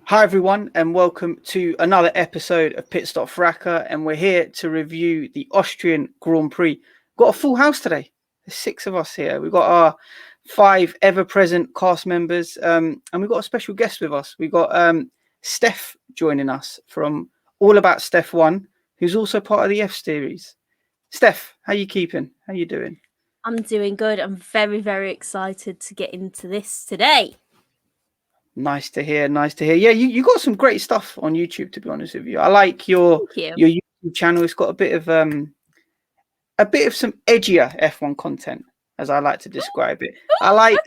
Hi everyone, and welcome to another episode of Pitstop Fracas, and we're here to review the Austrian Grand Prix. Got a full house today. There's 6 of us here. We've got our 5 ever-present cast members, and we've got a special guest with us. We've got Steph joining us from All About Steph 1, who's also part of the F Series. Steph, how you keeping? How you doing? I'm doing good. I'm very, very excited to get into this today. Nice to hear. Yeah, you got some great stuff on YouTube, to be honest with you. I like your YouTube channel. It's got a bit of some edgier F1 content, as I like to describe it. I like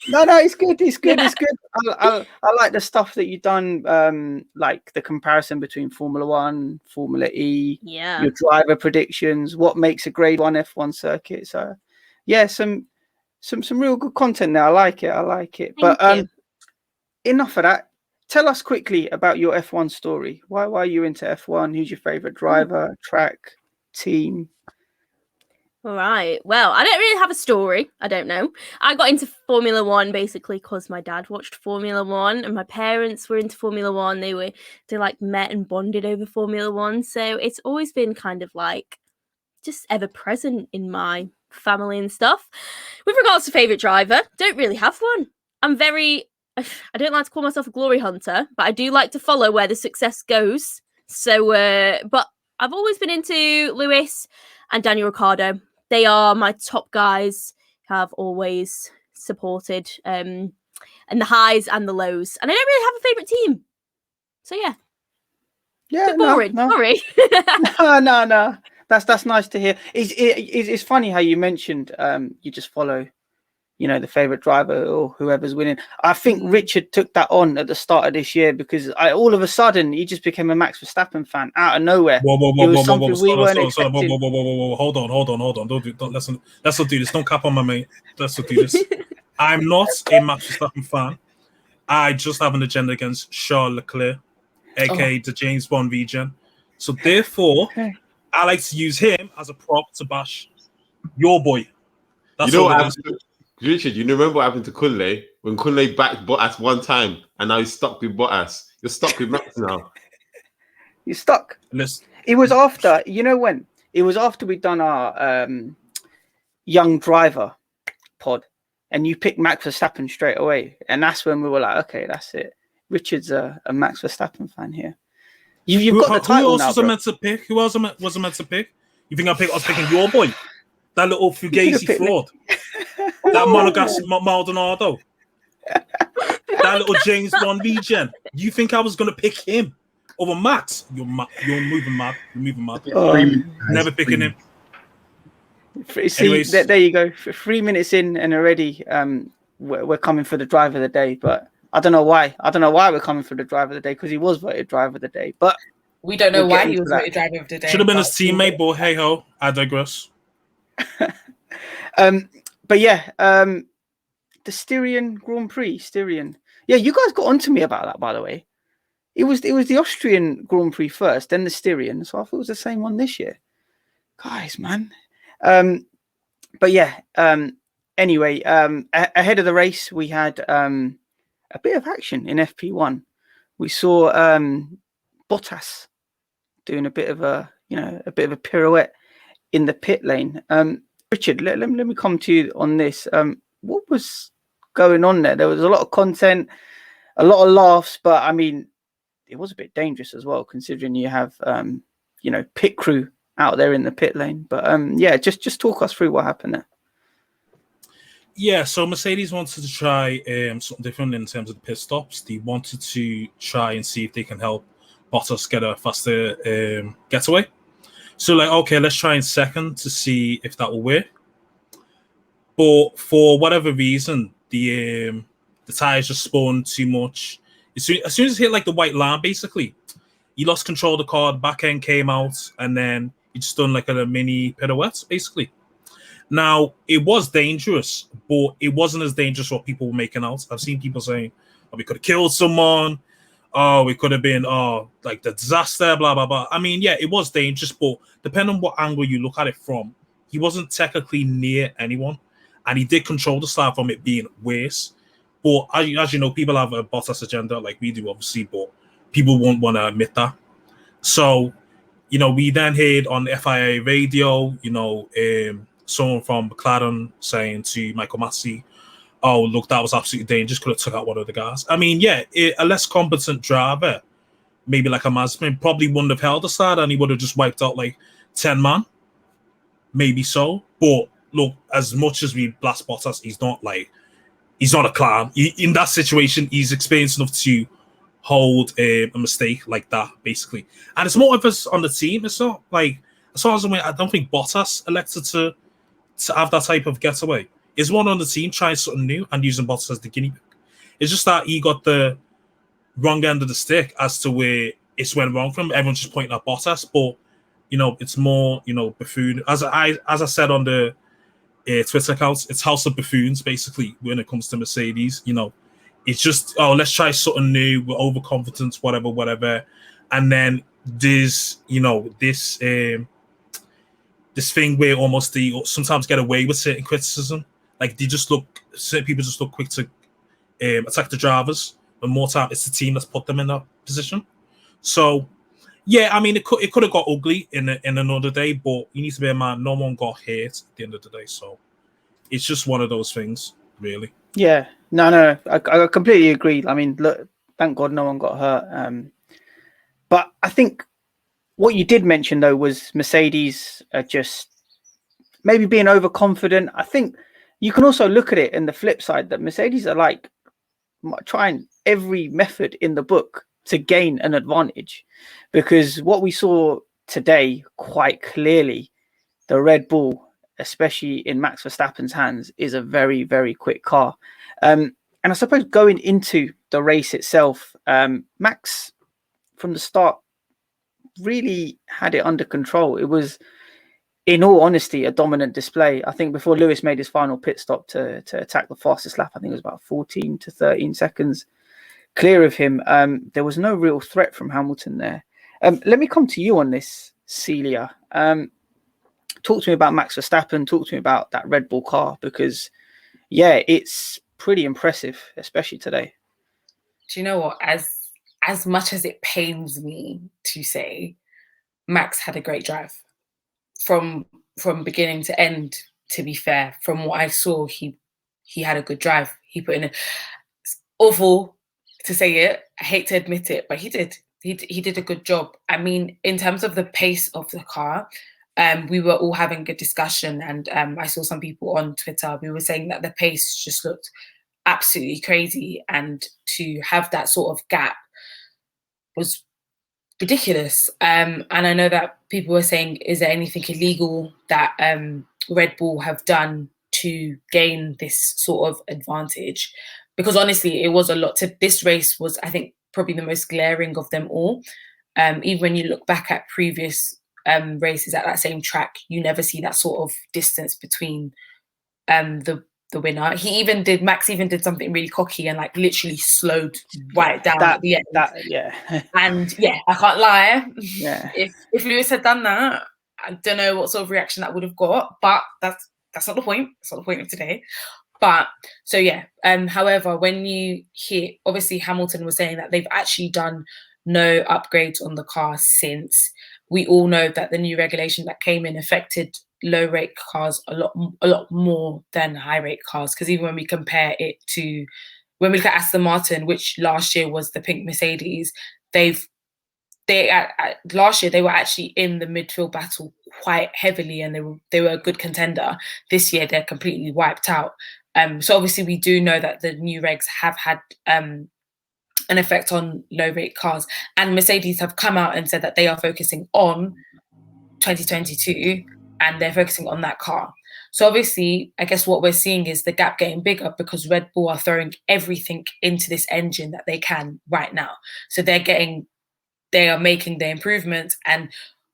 No, it's good. It's good. I like the stuff that you've done, like the comparison between Formula 1, Formula E, your driver predictions, what makes a grade 1 F1 circuit. So yeah, some real good content there. I like it. But enough of that. Tell us quickly about your F1 story. Why are you into F1? Who's your favorite driver, track, team? All right. Well, I don't really have a story. I don't know. I got into Formula 1 basically because my dad watched Formula 1 and my parents were into Formula 1. They like met and bonded over Formula 1. So it's always been kind of like just ever present in my family and stuff. With regards to favorite driver, don't really have one. I don't like to call myself a glory hunter, but I do like to follow where the success goes. So, but I've always been into Lewis and Daniel Ricciardo. They are my top guys who I've always supported, and the highs and the lows. And I don't really have a favourite team. So, yeah. Yeah, boring. No. Sorry. No. That's nice to hear. It's funny how you mentioned you just follow, the favorite driver or whoever's winning. I think Richard took that on at the start of this year because all of a sudden he just became a Max Verstappen fan out of nowhere. Whoa. Hold on. Let's not do this. Don't cap on my mate. Let's not do this. I'm not a Max Verstappen fan. I just have an agenda against Charles Leclerc, aka the James Bond regen. So therefore, I like to use him as a prop to bash your boy. That's all it is. Richard, you remember what happened to Kunle when Kunle backed Bottas one time and now he's stuck with Bottas? You're stuck with Max now. You're stuck. It was after, when? It was after we'd done our young driver pod and you picked Max Verstappen straight away. And that's when we were like, okay, that's it. Richard's a Max Verstappen fan here. You've got the title now, Who else was I meant to pick? Who else was I meant to pick? You think I was picking your boy? That little Fugazi fraud. That Monegasque Maldonado. That little James Bond regen. You think I was going to pick him over Max? You're moving mad. Never picking him. See, there you go. 3 minutes in and already we're coming for the driver of the day. But I don't know why. We're coming for the driver of the day because he was voted driver of the day. But we don't know why he was voted driver of the day. Should have been his teammate, but hey ho, I digress. But yeah, the Styrian Grand Prix, Styrian. Yeah, you guys got onto me about that, by the way. It was the Austrian Grand Prix first, then the Styrian. So I thought it was the same one this year. Guys, man. But yeah, anyway, ahead of the race, we had a bit of action in FP1. We saw Bottas doing a bit of a pirouette in the pit lane. Richard, let me come to you on this. What was going on there? There was a lot of content, a lot of laughs, but I mean, it was a bit dangerous as well, considering you have, pit crew out there in the pit lane. But yeah, just talk us through what happened there. Yeah, so Mercedes wanted to try something different in terms of the pit stops. They wanted to try and see if they can help Bottas get a faster getaway. So okay, let's try in second to see if that will work. But for whatever reason, the tires just spun too much. As soon as it hit the white line, basically, he lost control of the car. The back end came out, and then he just done a mini pirouette, basically. Now it was dangerous, but it wasn't as dangerous what people were making out. I've seen people saying, "Oh, we could have killed someone. Oh, we could have been, the disaster, blah, blah, blah." I mean, yeah, it was dangerous, but depending on what angle you look at it from, he wasn't technically near anyone, and he did control the start from it being worse. But as you know, people have a Bottas agenda like we do, obviously, but people won't want to admit that. So, we then heard on the FIA radio, someone from McLaren saying to Michael Massey, "Oh, look, that was absolutely dangerous. Could have took out one of the guys." I mean, yeah, a less competent driver, maybe like a Mazepin, probably wouldn't have held the start and he would have just wiped out like 10 man. Maybe so. But look, as much as we blast Bottas, he's not a clown. In that situation, he's experienced enough to hold a mistake like that, basically. And it's more of us on the team. It's not like, as far as I'm aware, I don't think Bottas elected to have that type of getaway. It's one on the team trying something new and using Bottas as the guinea pig. It's just that he got the wrong end of the stick as to where it's went wrong for him. Everyone's just pointing at Bottas, but it's more buffoon. As I said on the Twitter accounts, it's House of Buffoons basically when it comes to Mercedes. It's just, let's try something new. We're overconfident, whatever. And then there's, this thing where almost they sometimes get away with certain criticism. Like certain people just look quick to attack the drivers. But more time, it's the team that's put them in that position. So, yeah, I mean, it could have got ugly in another day, but you need to bear in mind, no one got hurt at the end of the day. So it's just one of those things, really. Yeah, no, I completely agree. I mean, look, thank God no one got hurt. But I think what you did mention, though, was Mercedes are just maybe being overconfident. I think you can also look at it in the flip side that Mercedes are like trying every method in the book to gain an advantage, because what we saw today quite clearly, the Red Bull, especially in Max Verstappen's hands, is a very, very quick car. And I suppose going into the race itself, Max from the start really had it under control. It was, in all honesty, a dominant display. I think before Lewis made his final pit stop to attack the fastest lap, I think it was about 14 to 13 seconds clear of him. There was no real threat from Hamilton there. Let me come to you on this, Celia. Talk to me about Max Verstappen. Talk to me about that Red Bull car, because, yeah, it's pretty impressive, especially today. Do you know what? As much as it pains me to say, Max had a great drive from beginning to end. To be fair, from what I saw, he had a good drive. He put in it's awful to say it. I hate to admit it, but he did. He did a good job. I mean, in terms of the pace of the car, we were all having a discussion, and I saw some people on Twitter. We were saying that the pace just looked absolutely crazy, and to have that sort of gap was ridiculous. And I know that people were saying, is there anything illegal that Red Bull have done to gain this sort of advantage? Because honestly, it was a lot. This race was, I think, probably the most glaring of them all. Even when you look back at previous races at that same track, you never see that sort of distance between the winner. Max even did something really cocky and like literally slowed right down at the end. And yeah, I can't lie. Yeah. If Lewis had done that, I don't know what sort of reaction that would have got, but that's not the point. That's not the point of today. But so yeah, however, when you hear, obviously Hamilton was saying that they've actually done no upgrades on the car since. We all know that the new regulation that came in affected low rate cars a lot more than high rate cars. Because even when we compare it to, when we look at Aston Martin, which last year was the pink Mercedes, last year they were actually in the midfield battle quite heavily, and they were a good contender. This year they're completely wiped out. So obviously we do know that the new regs have had an effect on low rate cars, and Mercedes have come out and said that they are focusing on 2022 and they're focusing on that car. So obviously, I guess what we're seeing is the gap getting bigger because Red Bull are throwing everything into this engine that they can right now. So they are making the improvements, and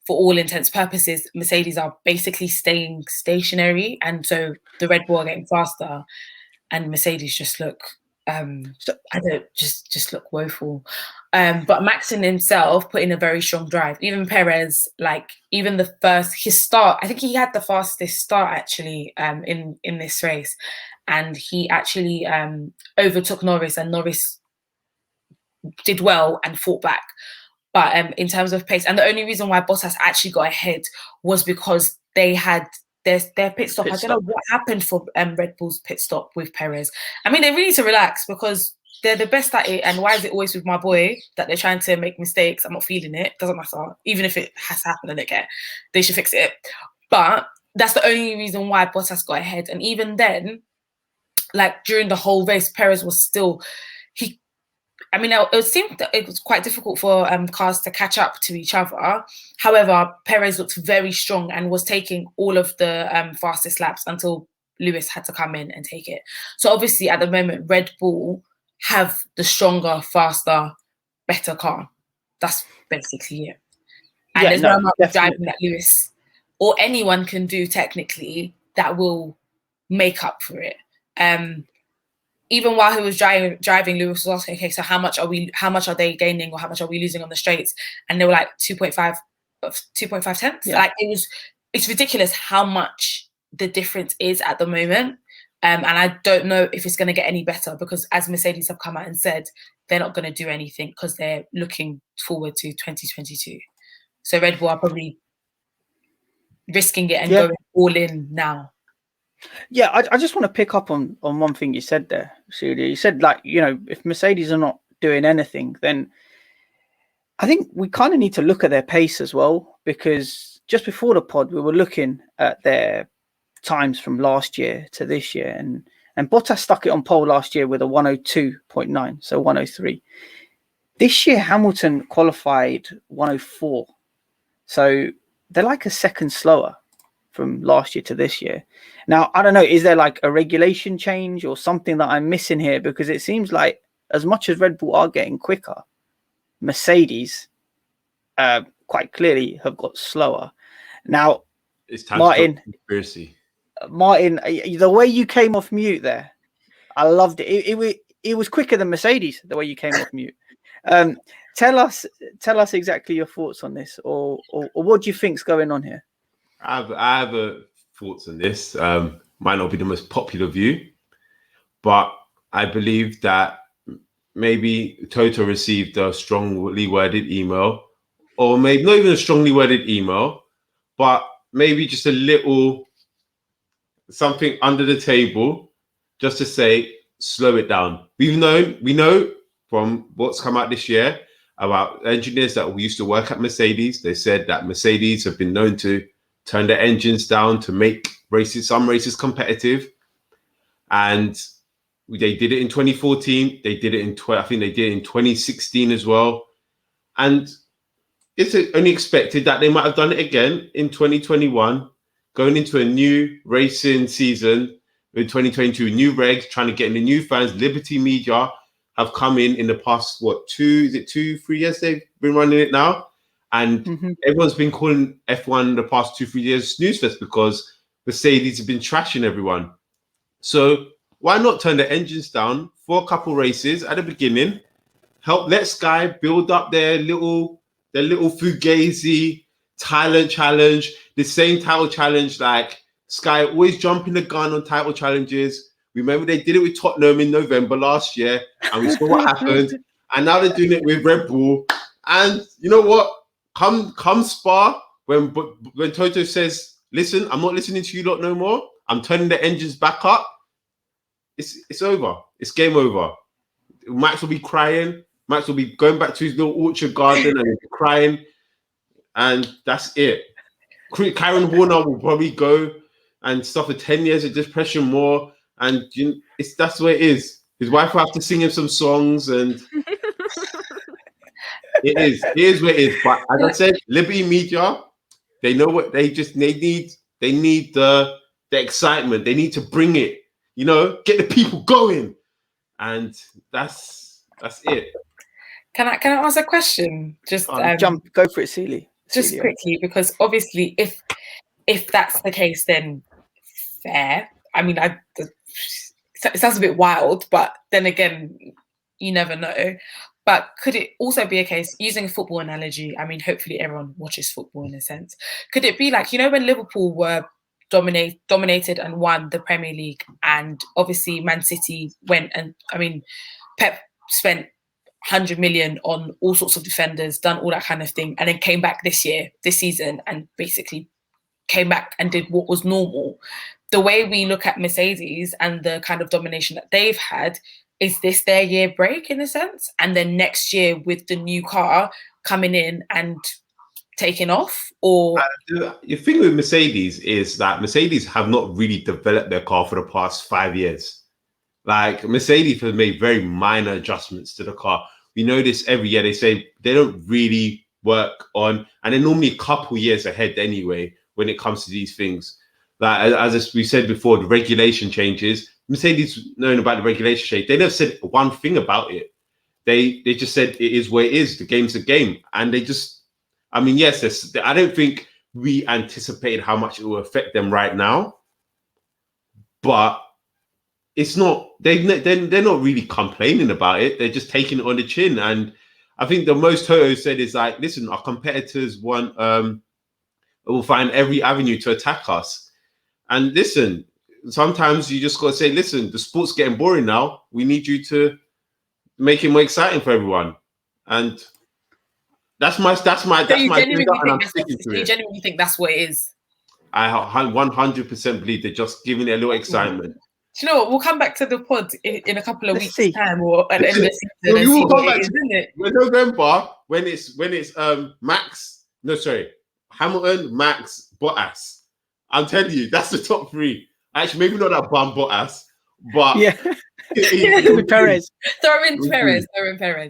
for all intents purposes, Mercedes are basically staying stationary, and so the Red Bull are getting faster, and Mercedes just look just look woeful. But Max in himself put in a very strong drive. Even Perez, even his start, I think he had the fastest start actually in this race, and he actually overtook Norris, and Norris did well and fought back. But in terms of pace, and the only reason why Bottas actually got ahead was because they had their pit stop. I don't know what happened for Red Bull's pit stop with Perez. I mean, they really need to relax because they're the best at it. And why is it always with my boy that they're trying to make mistakes? I'm not feeling it. Doesn't matter. Even if it has to happen, I don't care. They should fix it. But that's the only reason why Bottas got ahead. And even then, like during the whole race, Perez was still it seemed that it was quite difficult for cars to catch up to each other. However, Perez looked very strong and was taking all of the fastest laps until Lewis had to come in and take it. So obviously at the moment, Red Bull have the stronger, faster, better car. That's basically it. And there's no amount of driving that Lewis or anyone can do technically that will make up for it. Even while he was driving, Lewis was asking, okay, so how much are they gaining or how much are we losing on the straights? And they were like 2.5 tenths. Yeah. Like it's ridiculous how much the difference is at the moment. And I don't know if it's going to get any better because as Mercedes have come out and said, they're not going to do anything because they're looking forward to 2022. So Red Bull are probably risking it and going all in now. Yeah, I just want to pick up on one thing you said there, Celia. You said, like, you know, if Mercedes are not doing anything, then I think we kind of need to look at their pace as well, because just before the pod, we were looking at their times from last year to this year, and Bottas stuck it on pole last year with a 102.9, so 103. This year, Hamilton qualified 104, so they're like a second slower from last year to this year. Now, I don't know, is there like a regulation change or something that I'm missing here? Because it seems like as much as Red Bull are getting quicker, Mercedes quite clearly have got slower. Now, it's time Martin, to conspiracy. Martin, the way you came off mute there, I loved it. It was quicker than Mercedes, the way you came off mute. Tell us exactly your thoughts on this, or what do you think's going on here? I have thoughts on this. Might not be the most popular view, but I believe that maybe Toto received a strongly worded email, or maybe not even a strongly worded email, but maybe just a little something under the table just to say, slow it down. We know from what's come out this year about engineers that used to work at Mercedes. They said that Mercedes have been known to turn their engines down to make some races competitive. And they did it in 2014. They did it I think they did it in 2016 as well. And it's only expected that they might have done it again in 2021, going into a new racing season in 2022, new regs, trying to get in the new fans. Liberty Media have come in the past, 3 years they've been running it now? And everyone's been calling F1 the past 2-3 years snooze fest because Mercedes have been trashing everyone. So why not turn the engines down for a couple races at the beginning? Let Sky build up their little Fugazi talent challenge, the same title challenge. Like Sky always jumping the gun on title challenges. Remember they did it with Tottenham in November last year, and we saw what happened. And now they're doing it with Red Bull. And you know what? Come Spa, when Toto says, listen, I'm not listening to you lot no more. I'm turning the engines back up. It's over. It's game over. Max will be crying. Max will be going back to his little orchard garden and he'll be crying. And that's it. Karen Warner will probably go and suffer 10 years of depression more. And that's the way it is. His wife will have to sing him some songs and... It is what it is. But as I said, Liberty Media, they know what they need. They need the excitement. They need to bring it. Get the people going, and that's it. Can I ask a question? Just go for it, Celia. Just quickly, because obviously, if that's the case, then fair. I mean, it sounds a bit wild, but then again, you never know. But could it also be a case, using a football analogy, I mean, hopefully everyone watches football in a sense. Could it be like, when Liverpool were dominated and won the Premier League. And obviously Man City went and, I mean, Pep spent 100 million on all sorts of defenders, done all that kind of thing, and then came back this season, and basically came back and did what was normal. The way we look at Mercedes and the kind of domination that they've had, is this their year break in a sense? And then next year with the new car coming in and taking off? Or the thing with Mercedes is that Mercedes have not really developed their car for the past 5 years. Like, Mercedes has made very minor adjustments to the car. We know this every year. They say they don't really work on, and they're normally a couple years ahead anyway when it comes to these things. Like, as we said before, the regulation changes. Mercedes knowing about the regulation change, they never said one thing about it. They just said it is what it is. The game's a game, and they just, I mean, yes, I don't think we anticipated how much it will affect them right now, but it's not. They're not really complaining about it. They're just taking it on the chin. And I think the most Toto said is like, listen, our competitors will find every avenue to attack us. And listen, sometimes you just got to say, listen, the sport's getting boring now. We need you to make it more exciting for everyone. And that's my you genuinely think that's what it is? I 100% believe they're just giving it a little excitement. Do you know what? We'll come back to the pod in a couple of weeks' time, or at the end of the season. We will come back to November when it's Hamilton, Max, Bottas. I'm telling you, that's the top three. Actually, maybe not that bum Bottas, but yeah. Perez. Throw in Perez,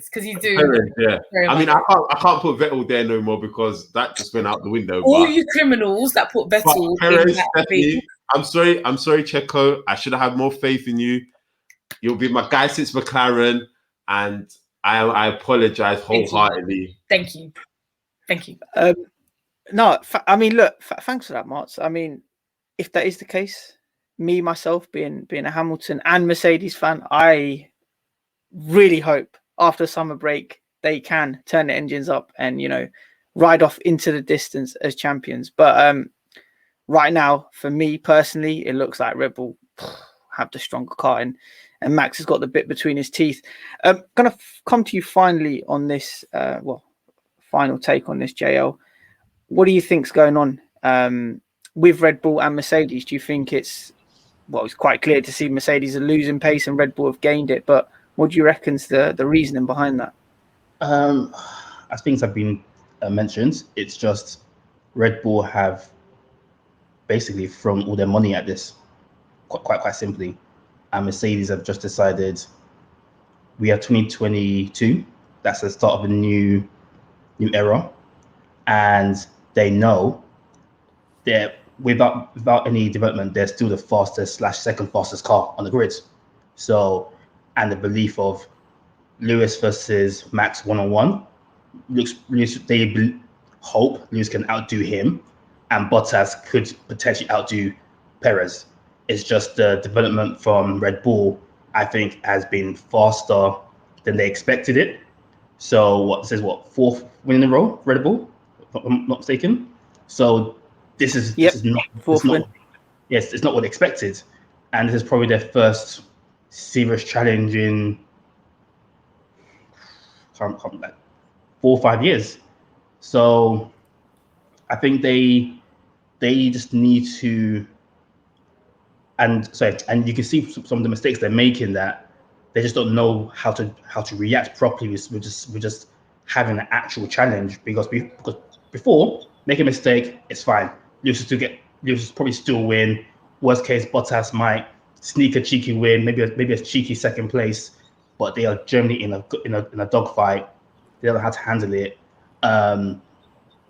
because he's doing. Perez, yeah. I mean, I can't put Vettel there no more because that just went out the window. All you criminals that put Vettel Perez, in that thing. I'm sorry, Checo. I should have had more faith in you. You'll be my guy since McLaren, and I apologize wholeheartedly. Thank you. No, I mean, look, thanks for that, Martz. I mean, if that is the case, me, myself, being a Hamilton and Mercedes fan, I really hope after summer break they can turn the engines up and, you know, ride off into the distance as champions. But right now, for me personally, it looks like Red Bull have the stronger car, and Max has got the bit between his teeth. Gonna come to you finally on this, final take on this, JL. What do you think's going on with Red Bull and Mercedes? Do you think it's quite clear to see Mercedes are losing pace and Red Bull have gained it, but what do you reckon's the reasoning behind that? As things have been mentioned, it's just Red Bull have basically thrown all their money at this, quite simply, and Mercedes have just decided we are 2022. That's the start of a new era, and they know that without any development, they're still the fastest / second fastest car on the grid. So, and the belief of Lewis versus Max 1-on-1, they hope Lewis can outdo him, and Bottas could potentially outdo Perez. It's just the development from Red Bull, I think, has been faster than they expected it. So fourth win in a row, Red Bull, if I'm not mistaken. So this is not it's not what they expected, and this is probably their first serious challenge in 4 or 5 years. So I think they just need to, and you can see some of the mistakes they're making, that they just don't know how to react properly. We're just having an actual challenge, because before, make a mistake, it's fine. Lewis probably still win. Worst case, Bottas might sneak a cheeky win, maybe a cheeky second place, but they are generally in a dogfight. They don't know how to handle it.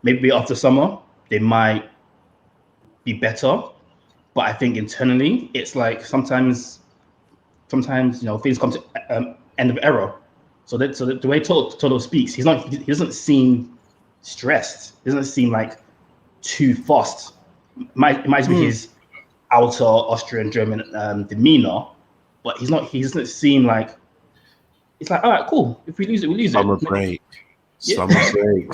Maybe after summer they might be better, but I think internally it's like sometimes things come to end of era. So the way Toto speaks, he doesn't seem stressed. He doesn't seem like too fast. It might be his outer Austrian German demeanor, but he's not. He doesn't seem like. It's like, all right, cool. If we lose it, we lose Summer it. break. Yeah. Summer break.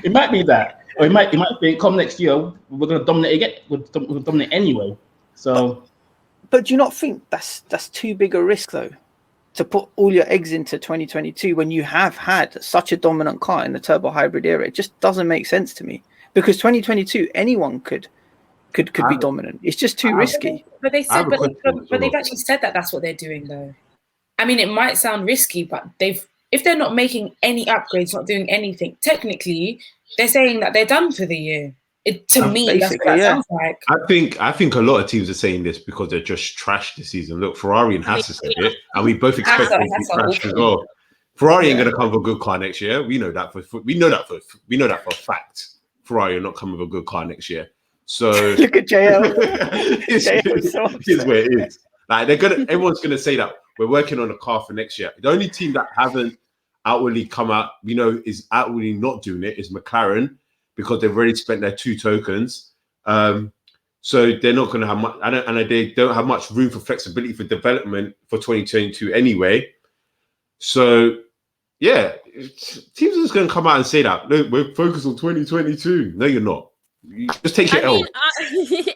It might be that. Or he might think, come next year, we're going to dominate again. We'll dominate anyway. So, but do you not think that's too big a risk though, to put all your eggs into 2022 when you have had such a dominant car in the turbo hybrid era? It just doesn't make sense to me, because 2022 anyone could be dominant. It's just too risky. But they said, but they've actually said that that's what they're doing though. I mean, it might sound risky, but if they're not making any upgrades, not doing anything, technically they're saying that they're done for the year. To me, that's what that sounds like. I think a lot of teams are saying this because they're just trashed this season. Look, Ferrari and Haas said it, and we both expect them to be trashed as well. Ferrari ain't going to come with a good car next year. We know that for a fact. Ferrari are not coming with a good car next year. So look at JL. It's where it is. Like everyone's gonna say that we're working on a car for next year. The only team that haven't outwardly come out, is outwardly not doing it is McLaren, because they've already spent their 2 tokens. So they're not gonna have much, and they don't have much room for flexibility for development for 2022 anyway. So yeah, teams are just gonna come out and say that. Look, we're focused on 2022. No, you're not. You just take your L.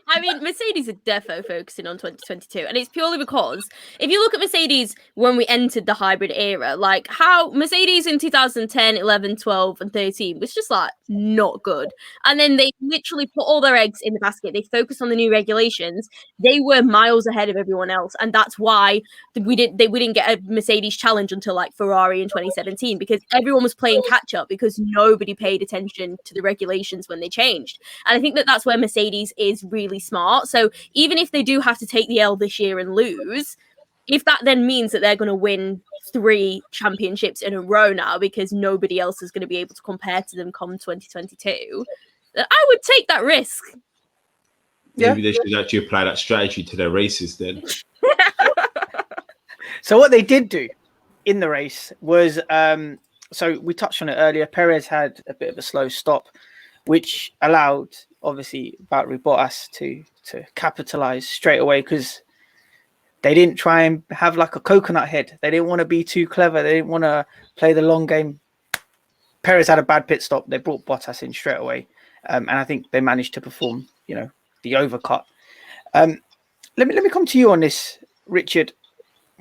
I mean, Mercedes are defo focusing on 2022, and it's purely because if you look at Mercedes when we entered the hybrid era, like how Mercedes in 2010, 11, 12, and 13 was just like not good, and then they literally put all their eggs in the basket. They focused on the new regulations. They were miles ahead of everyone else, and that's why we didn't get a Mercedes challenge until like Ferrari in 2017, because everyone was playing catch up because nobody paid attention to the regulations when they changed. And I think that's where Mercedes is really smart. So even if they do have to take the L this year and lose, if that then means that they're going to win 3 championships in a row now because nobody else is going to be able to compare to them come 2022, then I would take that risk. Maybe they should actually apply that strategy to their races then. So what they did do in the race was, so we touched on it earlier, Perez had a bit of a slow stop, which allowed, obviously, Valtteri Bottas to capitalize straight away, because they didn't try and have like a coconut head. They didn't want to be too clever. They didn't want to play the long game. Perez had a bad pit stop. They brought Bottas in straight away. And I think they managed to perform, the overcut. Let me come to you on this, Richard.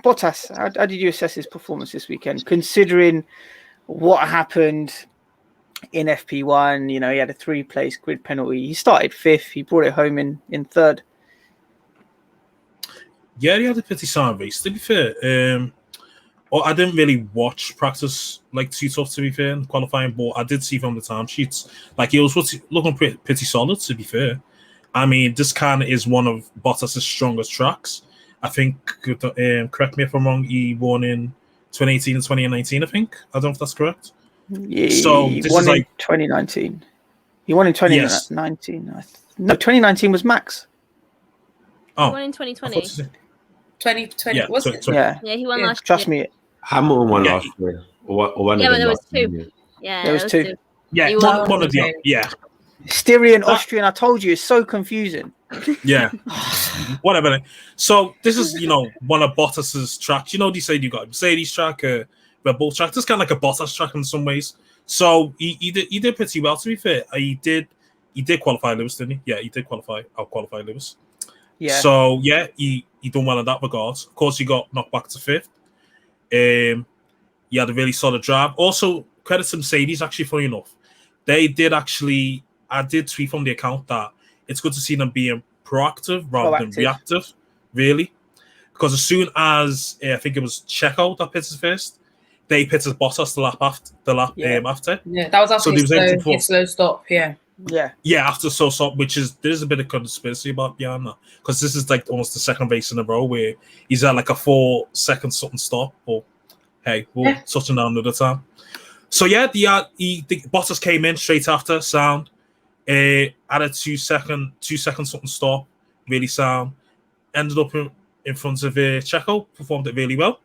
Bottas, how did you assess his performance this weekend, considering what happened in FP1? He had a 3-place grid penalty. He started 5th. He brought it home in 3rd. Yeah, he had a pretty sound race, to be fair. I didn't really watch practice like too tough, to be fair, in qualifying, but I did see from the time sheets, like he was looking pretty solid, to be fair. I mean, this kind of is one of Bottas' strongest tracks. I think, correct me if I'm wrong, he won in 2018 and 2019, I think. I don't know if that's correct. Yeah, so he this won is like 2019. He won in 2019. Yes. No, 2019 was Max. He won in 2020. 2020, yeah, was it? Yeah, he won last trust year. me. Hamilton won last year. Or one Yeah, of but them there was last 2. year. Yeah, There was 2. Yeah, He one of the yeah. Styrian, Austrian, I told you, it's so confusing. Yeah, whatever. So this is, one of Bottas's tracks. They say you got Mercedes track, Red Bull track. This is kind of like a Bottas track in some ways. So he did pretty well, to be fair. He did qualify Lewis, didn't he? Yeah, he did out-qualify Lewis. Yeah. So yeah, he done well in that regard. Of course, he got knocked back to 5th. He had a really solid drive. Also, credit to Mercedes, actually, funny enough. They did actually, I did tweet from the account that it's good to see them being proactive rather than reactive, really. Because as soon as, I think it was Checo that pitted first, they pitted Bottas the lap after. Yeah, that was after his slow stop, yeah. Yeah, after slow stop, there's a bit of conspiracy about behind that. Because this is like almost the 2nd race in a row where he's at like a 4-second something stop. But hey, we'll touch on that another time. So yeah, the Bottas came in straight after, sound. Had a 2-second something stop, really sound. Ended up in front of Checo, performed it really well.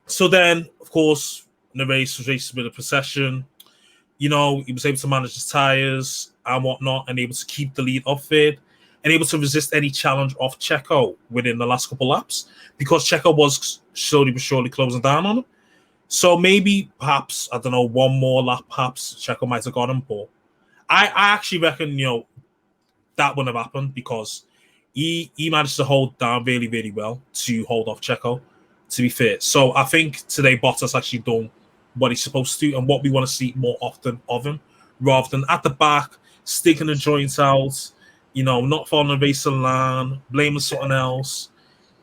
So then, of course, in the race was a bit of procession. He was able to manage his tires and whatnot, and able to keep the lead off it, and able to resist any challenge of Checo within the last couple laps, because Checo was slowly but surely closing down on him. So maybe, perhaps, I don't know, one more lap, perhaps Checo might have got him, but I actually reckon, that wouldn't have happened because he managed to hold down really, really well to hold off Checo, to be fair. So I think today Bottas actually done what he's supposed to and what we want to see more often of him, rather than at the back, sticking the joints out, not following the racing line, blaming something else.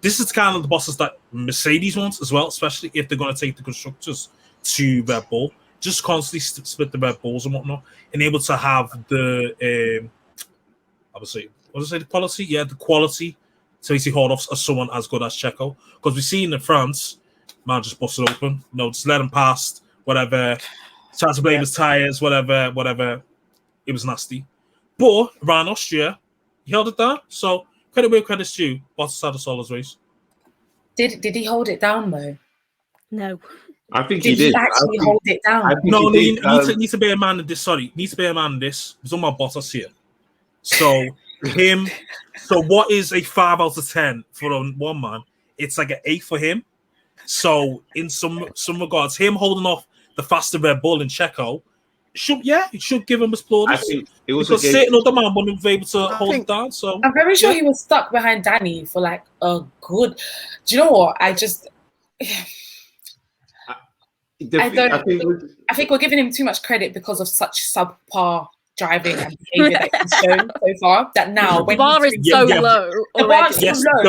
This is kind of the Bottas that Mercedes wants as well, especially if they're going to take the constructors to Red Bull. Just constantly split the Red Bulls and whatnot, and able to have the, the quality? Yeah, the quality to basically hold off someone as good as Checo. Because we see in France, man just busted open. Just let him past, whatever. Tries to blame his tyres, whatever. It was nasty. But around Austria, he held it down. So credit where credit's due. Bottas had a solid race. Did he hold it down though? No. I think Did he did. he actually hold it down? No, you need to bear in mind this. Sorry, need to bear in mind this. We're talking about Bottas here. So him. So what is a 5 out of 10 for one man? It's like an 8 for him. So in some regards, him holding off the faster Red Bull in Checo, it should give him his plaudits. I think it was because certain other man wouldn't be able to hold it down. So I'm very sure he was stuck behind Danny for like a good. Do you know what? I think we're giving him too much credit because of such subpar driving and behavior that he's shown so far. That now the bar is so low. The bar is so low.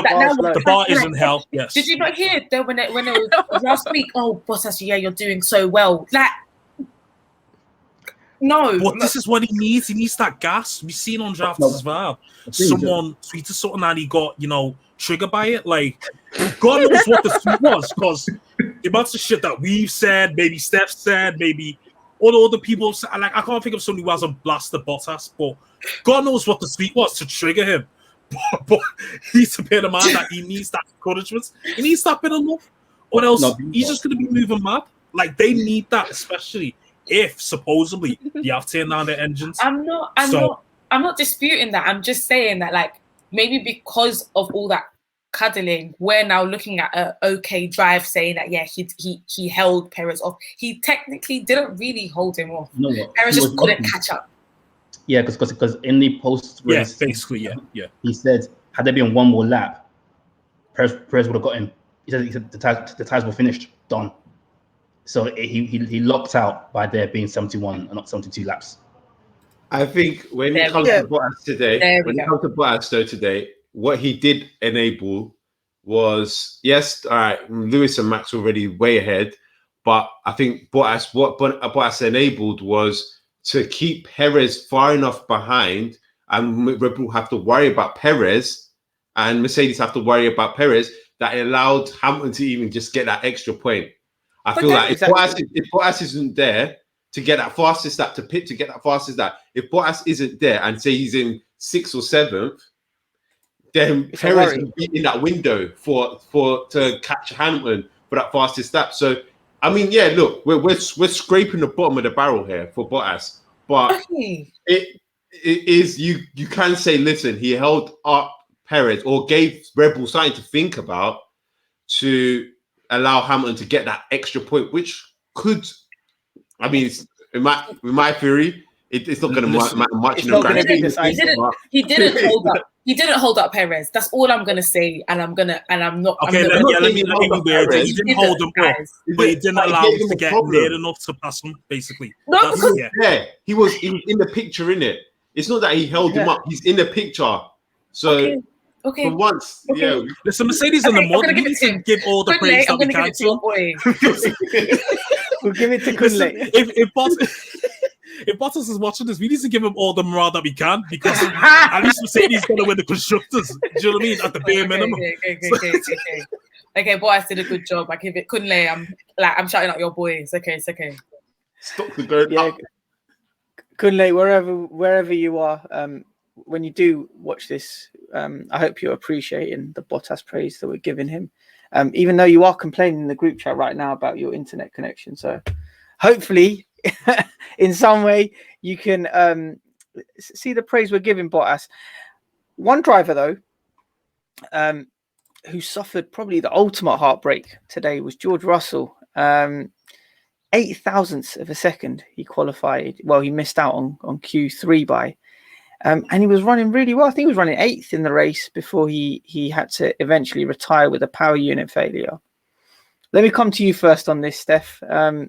The bar isn't held. Yes. Did you not hear though when it was last week? Oh, Bottas, yeah, you're doing so well. Like, no. But this is what he needs. He needs that gas. We've seen on drafts as well. Someone tweeted something and he got, triggered by it. Like, God knows what the tweet was, because the amount of shit that we've said, maybe Steph said, maybe all the other people said, like, I can't think of somebody who hasn't blasted Bottas, but God knows what the tweet was to trigger him. But he needs to bear in mind that he needs that encouragement. He needs that bit of love. Or else he's just going to be moving mad. Like, they need that, especially if supposedly they have turned down their engines. I'm not disputing that. I'm just saying that, like, maybe because of all that cuddling, we're now looking at an okay drive, saying that he held Perez off. He technically didn't really hold him off. No, Perez just couldn't catch up. Yeah, because in the post race, basically, yeah. He said, had there been one more lap, Perez would have got him. He said the tires were finished, done. So he locked out by there being 71 and not 72 laps. I think when it comes to Bottas today, what he did enable was, yes, all right, Lewis and Max were already way ahead, but I think what Bottas enabled was to keep Perez far enough behind, and Red Bull have to worry about Perez, and Mercedes have to worry about Perez, that it allowed Hamilton to even just get that extra point. I feel like if Bottas isn't there to get that fastest lap, to get that fastest lap, if Bottas isn't there and say he's in 6th or 7th, then Perez will be in that window to catch Hamilton for that fastest lap. So, I mean, yeah, look, we're scraping the bottom of the barrel here for Bottas, but it is you can say, listen, he held up Perez or gave Red Bull something to think about to allow Hamilton to get that extra point, which could, I mean, in my theory, it's not going to matter much in the grand scheme. He didn't hold up Perez. That's all I'm going to say, and I'm not. Okay, let me be weird. He didn't hold him up, but he didn't allow him to get near enough to pass him. Basically, he was in the picture. In it, it's not that he held him up. He's in the picture. So. Okay. For once, listen, Mercedes in the mud. We need to give all the praise that we can to him. We'll give it to Kunle. If Bottas is watching this, we need to give him all the morale that we can, because at least Mercedes is going to win the constructors. Do you know what I mean? At the bare minimum. Okay, Bottas did a good job. I give it Kunle. I'm shouting out your boy. It's okay. Stop the going up. Kunle, wherever you are, when you do watch this, I hope you're appreciating the Bottas praise that we're giving him, even though you are complaining in the group chat right now about your internet connection. So hopefully in some way you can see the praise we're giving Bottas. One driver though, who suffered probably the ultimate heartbreak today was George Russell. 8,000ths of a second he qualified. Well, he missed out on Q3 by. And he was running really well. I think he was running 8th in the race before he had to eventually retire with a power unit failure. Let me come to you first on this, Steph. How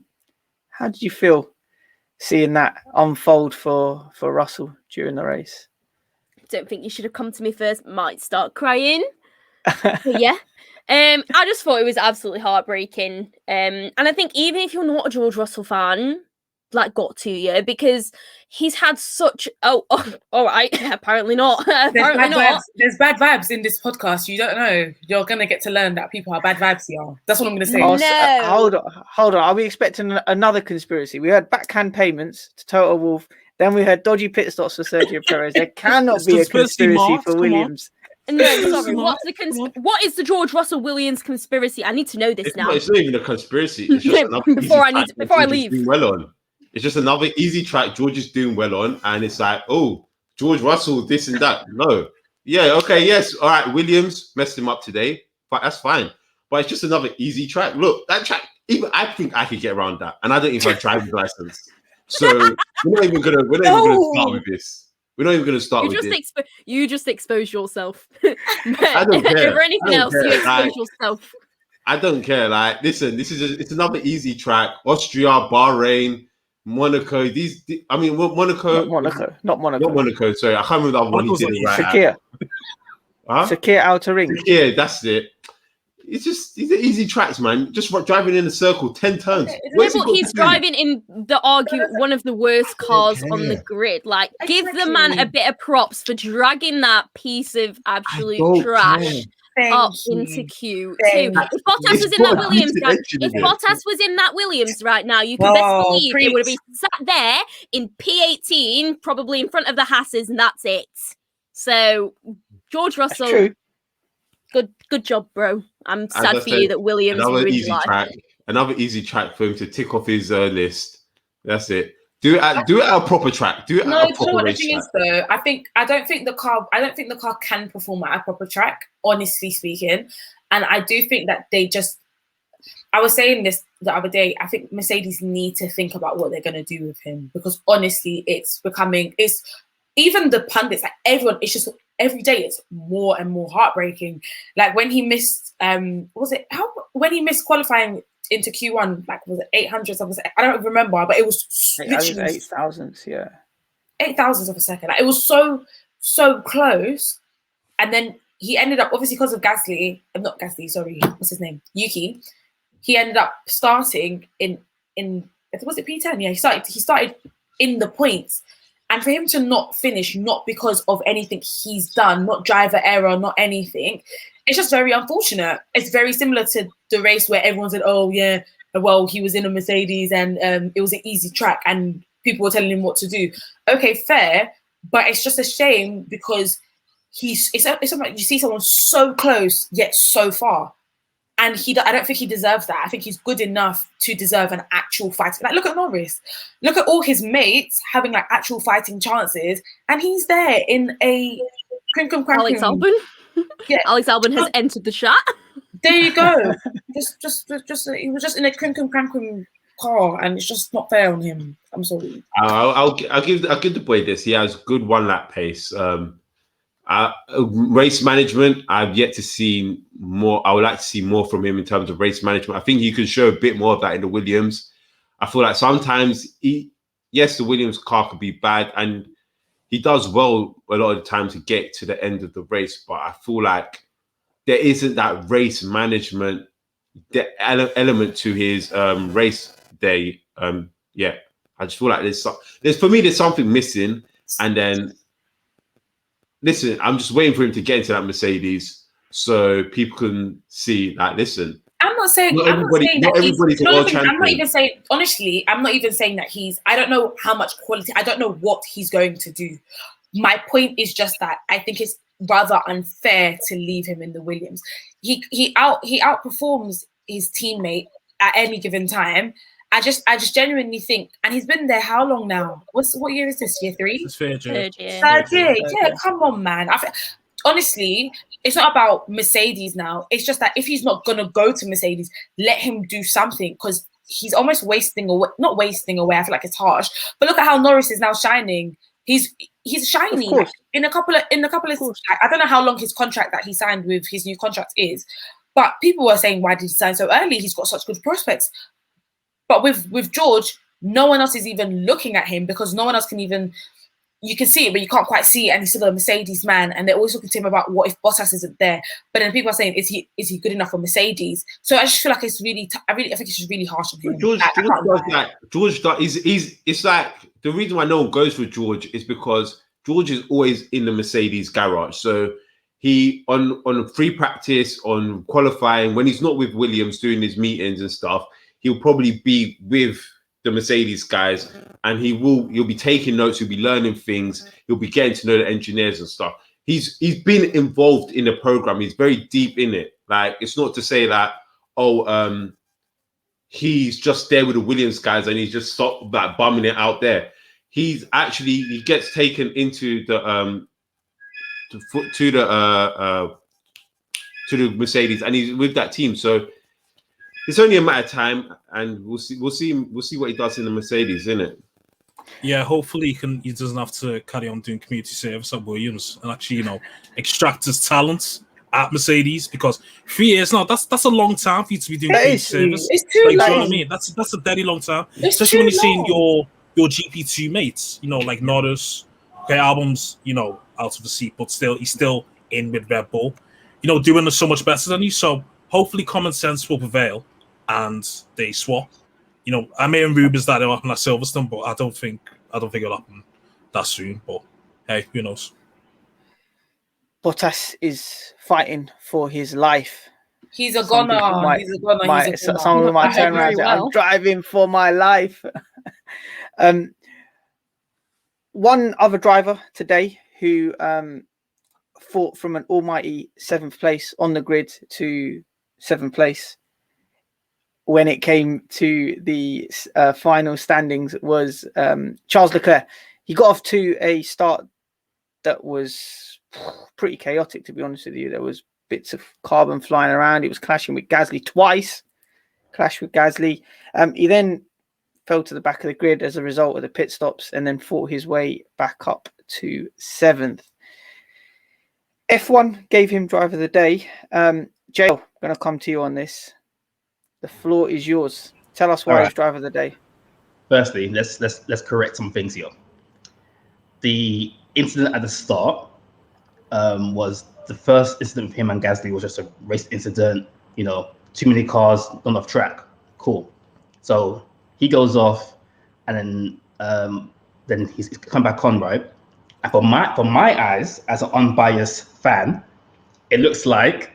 did you feel seeing that unfold for Russell during the race? Don't think you should have come to me first. Might start crying. But yeah. I just thought it was absolutely heartbreaking. And I think even if you're not a George Russell fan, like got to you, because he's had such all right, apparently not. Apparently not. There's bad vibes in this podcast. You don't know. You're gonna get to learn that people are bad vibes here. That's what I'm gonna say. No. Hold on. Are we expecting another conspiracy? We heard backhand payments to Toto Wolff. Then we heard dodgy pit stops for Sergio Perez. There cannot be a conspiracy for Williams. No, sorry. What is the George Russell Williams conspiracy? I need to know this now. It's not even a conspiracy. It's just before I leave. Doing well on. It's just another easy track George is doing well on, and it's like, oh, George Russell, this and that. No, yeah, okay, yes, all right. Williams messed him up today, but that's fine. But it's just another easy track. Look, that track. Even I think I could get around that, and I don't even have a driving license. So we're not even gonna start with this. We're not even going to start with this. You just expose yourself. I don't care. Over anything else, you expose yourself. I don't care. Like, listen, it's another easy track. Austria, Bahrain, Monaco. Not Monaco. Sorry, I can't remember that one. He did it right. Sakir. Huh? Sakir Outer Ring. Yeah, that's it. These are easy tracks, man. Just driving in a circle, 10 turns. He's driving in one of the worst cars on the grid. Like, give the man a bit of props for dragging that piece of absolute trash up into Q2. If Bottas was in that Williams right now, you can best believe it would have been sat there in P18, probably in front of the Hasses, and that's it. So, George Russell, good job, bro. I'm sad for you that Williams ruined life. Another easy track for him to tick off his list. That's it. Do it at a proper track. Do it at a proper race track. Though, I don't think the car can perform at a proper track, honestly speaking. And I do think that I was saying this the other day, I think Mercedes need to think about what they're gonna do with him, because honestly, it's even the pundits, like everyone, it's just every day it's more and more heartbreaking. Like when he missed when he missed qualifying into Q1, like was it 800 something? I don't remember, but it was literally 8,000, yeah. 8,000 of a second. Like, it was so close. And then he ended up, obviously because of what's his name? Yuki. He ended up starting in was it P10? Yeah, he started in the points. And for him to not finish, not because of anything he's done, not driver error, not anything, it's just very unfortunate. It's very similar to the race where everyone said, oh, yeah, well, he was in a Mercedes and it was an easy track and people were telling him what to do. Okay, fair, but it's just a shame because it's like you see someone so close yet so far. And I don't think he deserves that. I think he's good enough to deserve an actual fight. Like, look at Norris. Look at all his mates having like actual fighting chances, and he's there in a crinkum. Alex Albon. Yeah, Alex Albon has entered the shot. There you go. just he was just in a crinkum car, and it's just not fair on him. I'm sorry. I'll give the boy this. He has good 1 lap pace. Race management, I've yet to see more. I would like to see more from him in terms of race management. I think he could show a bit more of that in the Williams. I feel like sometimes, the Williams car could be bad, and he does well a lot of the time to get to the end of the race. But I feel like there isn't that race management element to his race day. I just feel like there's something missing, and then. Listen, I'm just waiting for him to get into that Mercedes so people can see that. Listen, I'm not saying honestly, I'm not even saying that I don't know how much quality, I don't know what he's going to do. My point is just that I think it's rather unfair to leave him in the Williams. He outperforms his teammate at any given time. I just genuinely think, and he's been there how long now? What year is this? Year 3? It's third year. Third year. Yeah, come on, man. Honestly, it's not about Mercedes now. It's just that if he's not gonna go to Mercedes, let him do something, because he's almost wasting away. Not wasting away. I feel like it's harsh, but look at how Norris is now shining. He's shiny like, in a couple of. Like, I don't know how long his contract that he signed with his new contract is, but people were saying, why did he sign so early? He's got such good prospects. But with George, no one else is even looking at him because no one else can even. You can see it, but you can't quite see it, and he's still a Mercedes man. And they're always talking to him about what if Bottas isn't there. But then people are saying, is he good enough for Mercedes? So I just feel like it's really, I think it's just really harsh on him. George it's like the reason why no one goes for George is because George is always in the Mercedes garage. So he on free practice, on qualifying, when he's not with Williams doing his meetings and stuff, he'll probably be with the Mercedes guys, and he'll be taking notes, he'll be learning things, he'll be getting to know the engineers and stuff. He's been involved in the program, he's very deep in it. Like, it's not to say that he's just there with the Williams guys and he's just stopped like bumming it out there. He gets taken into the Mercedes, and he's with that team. So it's only a matter of time, and we'll see what he does in the Mercedes, isn't it? Yeah, hopefully he doesn't have to carry on doing community service at Williams and actually, extract his talents at Mercedes, because 3 years now, that's a long time for you to be doing community service. It's too long. You know what I mean? That's a very long time. Especially when you're seeing your GP2 mates, like Norris, okay, Album's, out of the seat, but he's still in with Red Bull, doing so much better than you. So hopefully common sense will prevail and they swap. I'm hearing rumors that it'll happen at Silverstone, but I don't think it'll happen that soon. But hey, who knows? Bottas is fighting for his life. He's a goner. Some of my turn around. I'm driving for my life. One other driver today who fought from an almighty 7th place on the grid to 7th place when it came to the final standings was Charles Leclerc. He got off to a start that was pretty chaotic, to be honest with you. There was bits of carbon flying around. He was clashing with Gasly twice. He then fell to the back of the grid as a result of the pit stops, and then fought his way back up to 7th. F1 gave him driver of the day. Jay, I'm going to come to you on this. The floor is yours. Tell us why he's driver of the day. Firstly, let's correct some things here. The incident at the start was the first incident with him and Gasly was just a race incident. Too many cars, not enough track. Cool. So he goes off, and then he's come back on, right? And from my eyes, as an unbiased fan, it looks like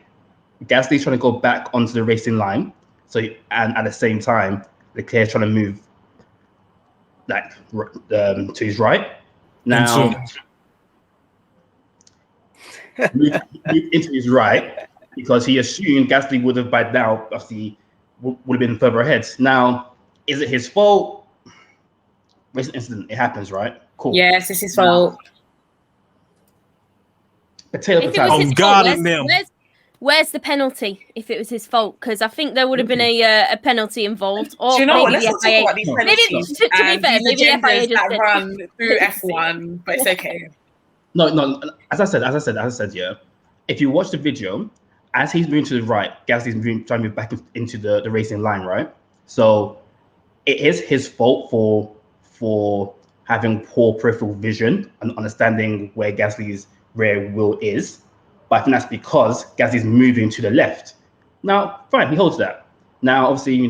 Gasly's trying to go back onto the racing line. So, and at the same time, Leclerc's trying to move to his right. Now, move into his right, because he assumed Gasly would have by now would have been further ahead. Now, is it his fault? Racing incident, it happens, right? Cool. Yes, it's his fault. Where's the penalty if it was his fault? Because I think there would have been a penalty involved. Or do you know what? maybe Let's not talk about these penalties. To be fair, maybe the FIA just that run through F1, but it's okay. No. As I said, yeah. If you watch the video, as he's moving to the right, Gasly's trying to move back into the racing line, right? So it is his fault for having poor peripheral vision and understanding where Gasly's rear wheel is. But I think that's because Gasly's moving to the left. Now, fine, he holds that. Now, obviously,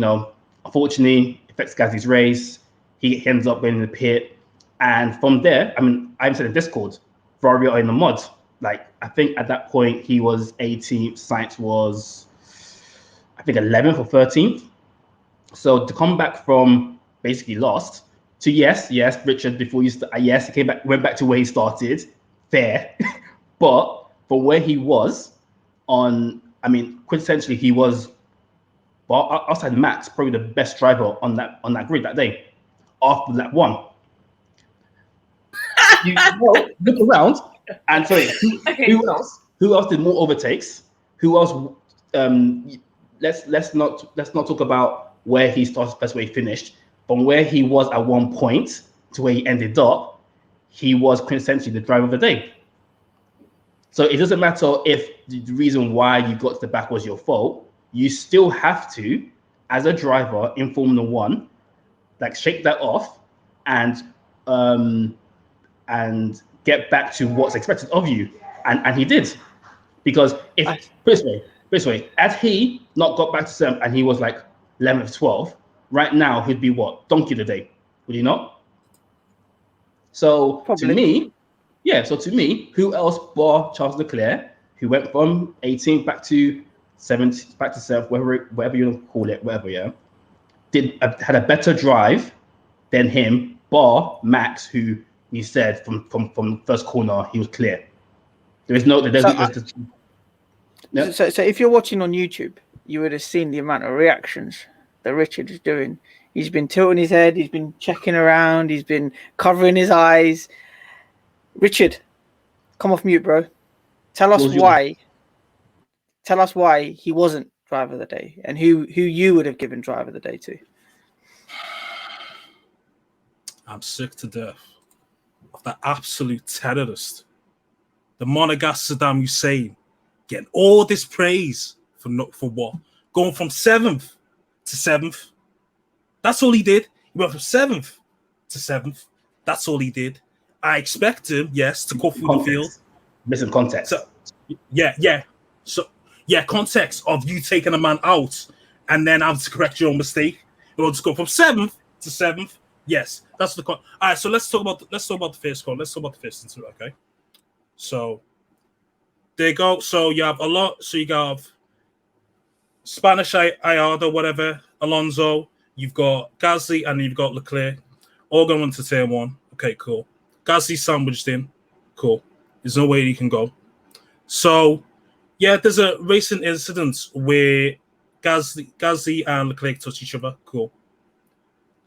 unfortunately, it affects Gasly's race. He ends up in the pit. And from there, I said in Discord, Ferrari are in the mud. Like, I think at that point, he was 18th, Sainz was, 11th or 13th. So to come back from basically lost to yes, Richard, before you he came back, went back to where he started, fair. But for where he was quintessentially, he was, outside Max, probably the best driver on that grid that day after lap 1. Look around and sorry, who else did more overtakes? Who else? Let's not talk about where he started versus where he finished, from where he was at one point to where he ended up, he was quintessentially the driver of the day. So it doesn't matter if the reason why you got to the back was your fault. You still have to, as a driver in Formula One, like shake that off and get back to what's expected of you. And he did. Because if this way, had he not got back to 7th and he was like 11th, 12th, right now he'd be what? Donkey of the day, would he not? So Probably. to me, who else bar Charles Leclerc, who went from 18th back to 7th, whatever you want to call it, had a better drive than him, bar Max, who we said from first corner he was clear. So if you're watching on YouTube, you would have seen the amount of reactions that Richard is doing. He's been tilting his head, he's been checking around, he's been covering his eyes. Richard, come off mute, bro. Tell us why he wasn't driver of the day and who you would have given driver of the day to. I'm sick to death of that absolute terrorist, the Monegasque Saddam Hussein, getting all this praise for what? Going from 7th to 7th. That's all he did. He went from 7th to 7th. That's all he did. I expect him, yes, to go through the field. Missing context. So, context of you taking a man out and then having to correct your own mistake. It'll just go from 7th to 7th. Yes, that's the all right. So let's talk about the first call. Let's talk about the first incident, okay? So there you go. So you have a lot. So you have Spanish Ayardo, whatever, Alonso. You've got Gasly and you've got Leclerc. All going into turn 1. Okay, cool. Gasly sandwiched in. Cool. There's no way he can go. So yeah, there's a racing incident where Gasly and Leclerc touch each other. Cool.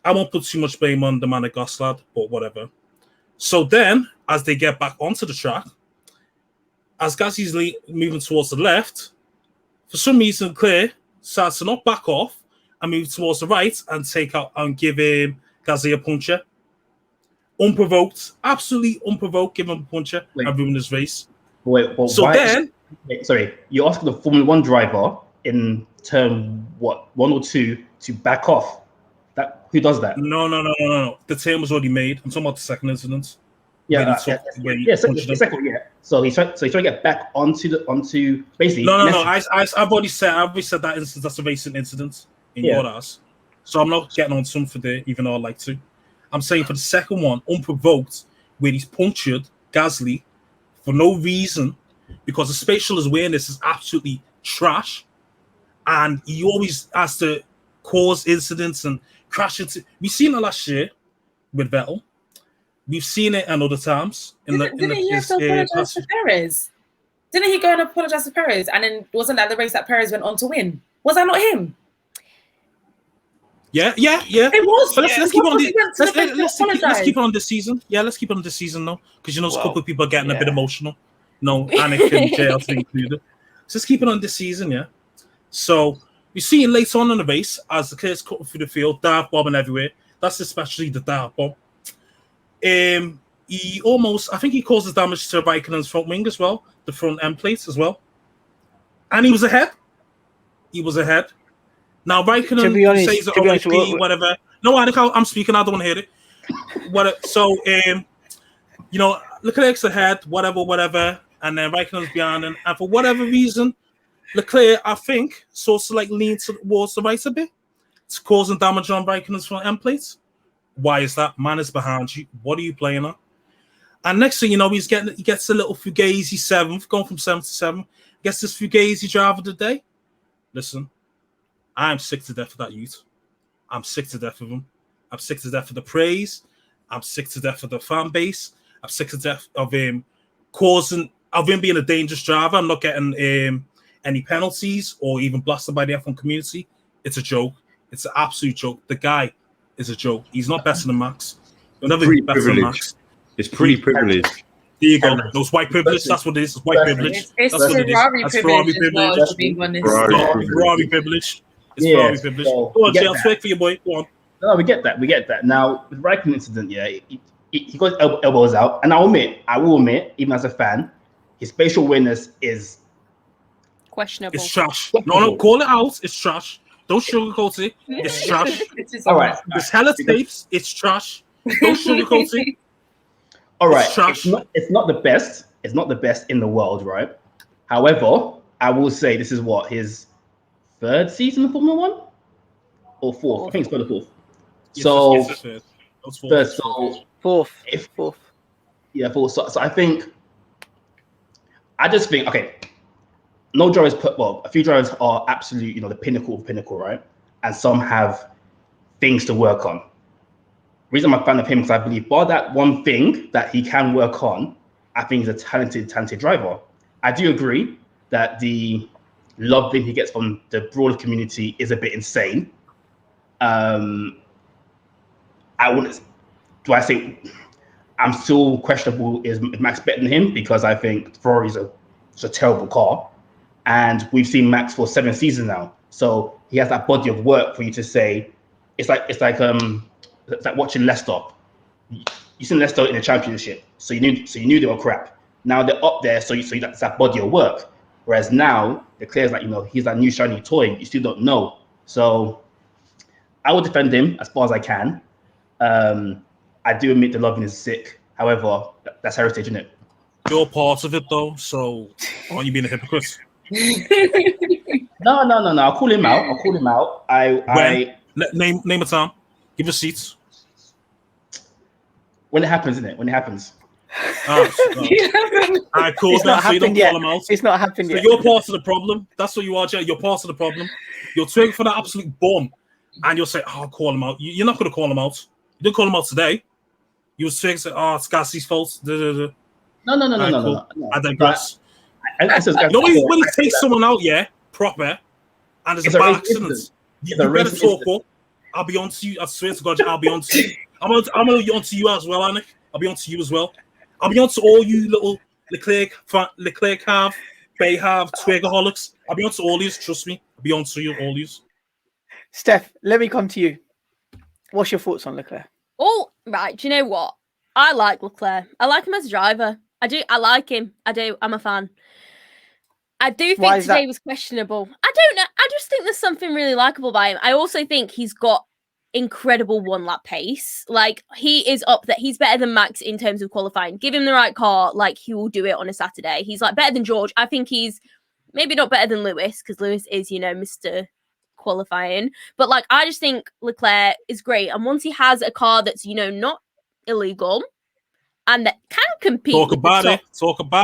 I won't put too much blame on the Monegasque lad, but whatever. So then, as they get back onto the track, as Gasly's moving towards the left, for some reason, Leclerc starts to not back off and move towards the right and take out and give him Gasly a puncher. Unprovoked, absolutely unprovoked, give him a puncher and ruin his race. Sorry, you're asking the Formula One driver in turn 1 or 2 to back off. Who does that? No. The turn was already made. I'm talking about the second incident. Second. So he's trying to get back onto basically. No. I've already said that instance. That's a racing incident in your ass. So I'm not getting on some for there, even though I'd like to. I'm saying for the second one, unprovoked, where he's punctured Gasly for no reason, because the spatial awareness is absolutely trash, and he always has to cause incidents and crash into. We've seen it last year with Vettel. We've seen it and other times. Didn't he have to apologize to Perez? Didn't he go and apologize to Perez? And then wasn't that the race that Perez went on to win? Was that not him? Yeah. It was. But let's keep it on this season. Yeah, let's keep it on this season now, because a couple of people are getting a bit emotional. No, Anik and JLT included. So let's keep it on this season, yeah. So we see it later on in the race as the Leclerc's cutting through the field, dive bombing everywhere. That's especially the dive bomb. I think he causes damage to Raikkonen's front wing as well, the front end plate as well. And he was ahead. Now Raikkonen says RIP, whatever. No, Anik, I'm speaking. I don't want to hear it. So, Leclerc's ahead, whatever, and then Raikkonen's behind him. And for whatever reason, Leclerc, I think, sort of lean towards the right a bit. It's causing damage on Raikkonen's front end plates. Why is that? Man is behind you. What are you playing on? And next thing you know, he gets a little Fugazi 7th, going from 7th to 7th. Gets this Fugazi driver of the day. Listen, I'm sick to death of that youth. I'm sick to death of him. I'm sick to death of the praise. I'm sick to death of the fan base. I'm sick to death of him being a dangerous driver. I'm not getting any penalties or even blasted by the F1 community. It's a joke. It's an absolute joke. The guy is a joke. He's not better than Max. He'll never be better than Max. It's pretty privileged. There you go. Those white privilege. That's what it is. It's white privilege. It's Ferrari privilege. Ferrari privilege. It's Yeah, Ferrari privilege. so Go on, we get Jay, I'll that. swear for you, boy. Go on. No, we get that. We get that. Now, with Raikkonen incident, yeah, he got his elbows out, and I will admit, even as a fan, his spatial awareness is Questionable. It's trash. No, call it out. It's trash. Don't sugarcoat it. It's trash. all right. There's hella tapes. It's trash. Don't sugarcoat it. All right. It's trash. It's not the best. It's not the best in the world, right? However, I will say this is what his third season of Formula One or fourth. I think it's third or fourth. So third. So Fourth. Yeah, fourth. So I think. I just think okay. No drivers a few drivers are absolute, the pinnacle of pinnacle, right? And some have things to work on. The reason I'm a fan of him because I believe, bar that one thing that he can work on, I think he's a talented driver. I do agree that the love thing he gets from the broader community is a bit insane. I wouldn't. Do I say I'm still questionable? Is Max better than him? Because I think Ferrari's a terrible car. And we've seen Max for 7 seasons now, so he has that body of work for you to say. It's like watching Leicester. You seen Leicester in the Championship, so you knew they were crap. Now they're up there, so that's that body of work. Whereas now Leclerc's like he's that new shiny toy. You still don't know. So I will defend him as far as I can. I do admit the loving is sick. However, that's heritage, isn't it? You're part of it though, so aren't you being a hypocrite? No. I'll call him out. Name a time. Give us seats. When it happens, isn't it? When it happens. Cool. It's not happened yet. It's not happened yet. You're part of the problem. That's what you are, Jay. You're part of the problem. You're twitting for that absolute bomb, and you'll say, "Oh, call him out." You're not going to call him out. You didn't call him out today. You was twitting, say, "Oh, it's Gassie's fault." No. I digress. When he takes someone out, proper, and there's a bad accident, you better talk up. I'll be on to you. I swear to God, I'll be on to you. I'm on to you as well, Anik. I'll be on to you as well. I'll be on to all you little Leclerc have, Bay have, Twigaholics. I'll be on to all these. Trust me. I'll be on to you, all these. Steph, let me come to you. What's your thoughts on Leclerc? Oh, right. Do you know what? I like Leclerc. I like him as a driver. I do. I like him. I do. I'm a fan. I do think today was questionable. I don't know. I just think there's something really likable by him. I also think he's got incredible one-lap pace. Like, he is up there. He's better than Max in terms of qualifying. Give him the right car, like, he will do it on a Saturday. He's, like, better than George. I think he's maybe not better than Lewis, because Lewis is, Mr. qualifying. But, like, I just think Leclerc is great. And once he has a car that's, not illegal and that can compete Talk about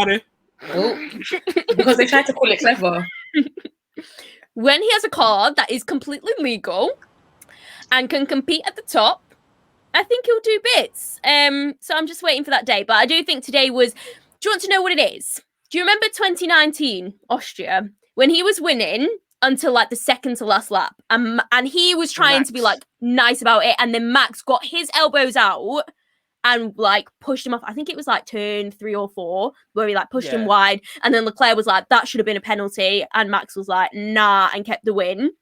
it. Oh, because they tried to call it clever. When he has a car that is completely legal and can compete at the top, I think he'll do bits. So I'm just waiting for that day. But I do think today was... Do you want to know what it is? Do you remember 2019 Austria when he was winning until like the second to last lap, and he was trying to be like nice about it, and then Max got his elbows out and like pushed him off. I think it was like turn 3 or 4 where he like pushed him wide, and then Leclerc was like, that should have been a penalty, and Max was like, nah, and kept the win.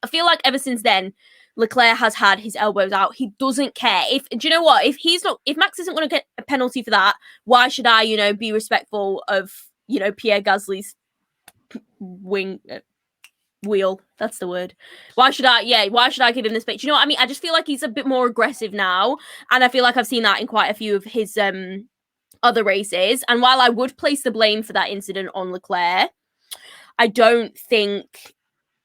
I feel like ever since then Leclerc has had his elbows out. He doesn't care. Do you know what? If Max isn't going to get a penalty for that, why should I, be respectful of, Pierre Gasly's wheel? That's the word. Why should I give him the space? You know what I mean? I just feel like he's a bit more aggressive now. And I feel like I've seen that in quite a few of his other races. And while I would place the blame for that incident on Leclerc, I don't think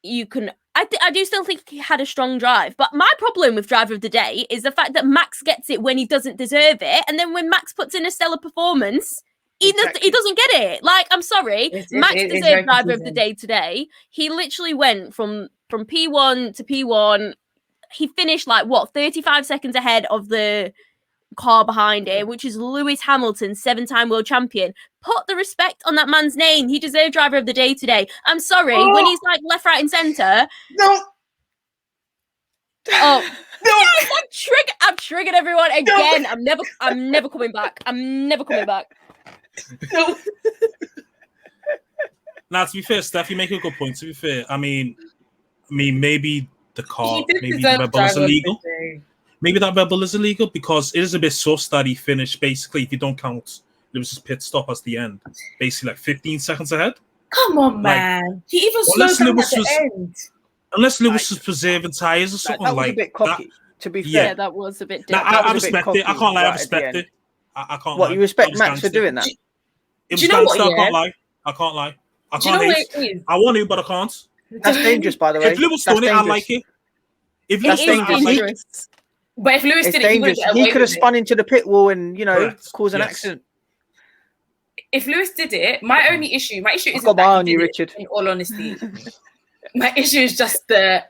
you can... I do still think he had a strong drive. But my problem with Driver of the Day is the fact that Max gets it when he doesn't deserve it. And then when Max puts in a stellar performance, he doesn't get it. Like, I'm sorry. Max deserved Driver of the Day today. He literally went from P1 to P1. He finished 35 seconds ahead of the car behind him, which is Lewis Hamilton, 7-time world champion. Put the respect on that man's name. He deserved Driver of the Day today. I'm sorry, when he's like left, right, and centre. No. Oh no! Yes, I'm triggered everyone again. No. I'm never coming back. I'm never coming back. No. Now, to be fair, Steph, you make a good point. To be fair, I mean, I mean, maybe the car, He did maybe the deserve Red Bull is driver of the illegal. day. Maybe that Red Bull is illegal because it is a bit sus that he finished basically, if you don't count Lewis's pit stop as the end, basically like 15 seconds ahead. Come on, Like, man. He even unless slowed down Lewis at the was- end. Unless Lewis was preserving tires or Like, something that was like a bit that. cocky. To be Yeah. fair, Yeah, that was a bit Nah, different. that I was a bit respect it. I cocky can't lie. I right at the respect end. it. I can't What lie. you respect That was Max for gangster. doing that? It Do was you know what, gangster. I yeah? can't lie. I can't lie. I Do you know can't what hate. it is? I want to, but I can't. That's dangerous, by the way. If Lewis That's done it, I dangerous. like it. If That's Lewis done it, I dangerous. like it. dangerous. But if Lewis It's did it, he wouldn't dangerous. get He away could have with it. spun into the pit wall and Correct. caused an Yes. accident. If Lewis did it, my issue I've isn't got my eye that on he you, did it, Richard. in all honesty. My issue is just the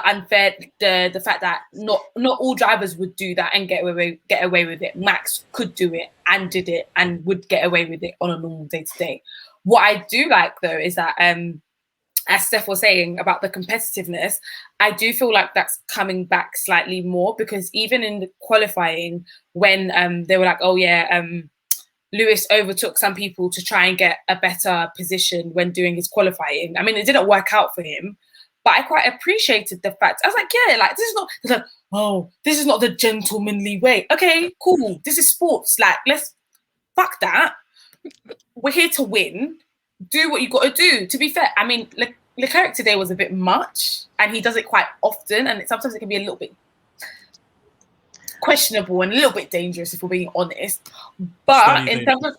unfair the fact that not all drivers would do that and get away with it. Max could do it and did it and would get away with it on a normal day to day. What I do like though is that as Steph was saying about the competitiveness, I do feel like that's coming back slightly more because even in the qualifying, when they were like, oh yeah, Lewis overtook some people to try and get a better position when doing his qualifying. I mean, it didn't work out for him, but I quite appreciated the fact. I was like, yeah, like this is not. It's like, oh, this is not the gentlemanly way. Okay, cool. This is sports. Like, let's fuck that. We're here to win. Do what you got to do. To be fair, I mean, Leclerc today was a bit much, and he does it quite often, and sometimes it can be a little bit questionable and a little bit dangerous if we're being honest. But in terms of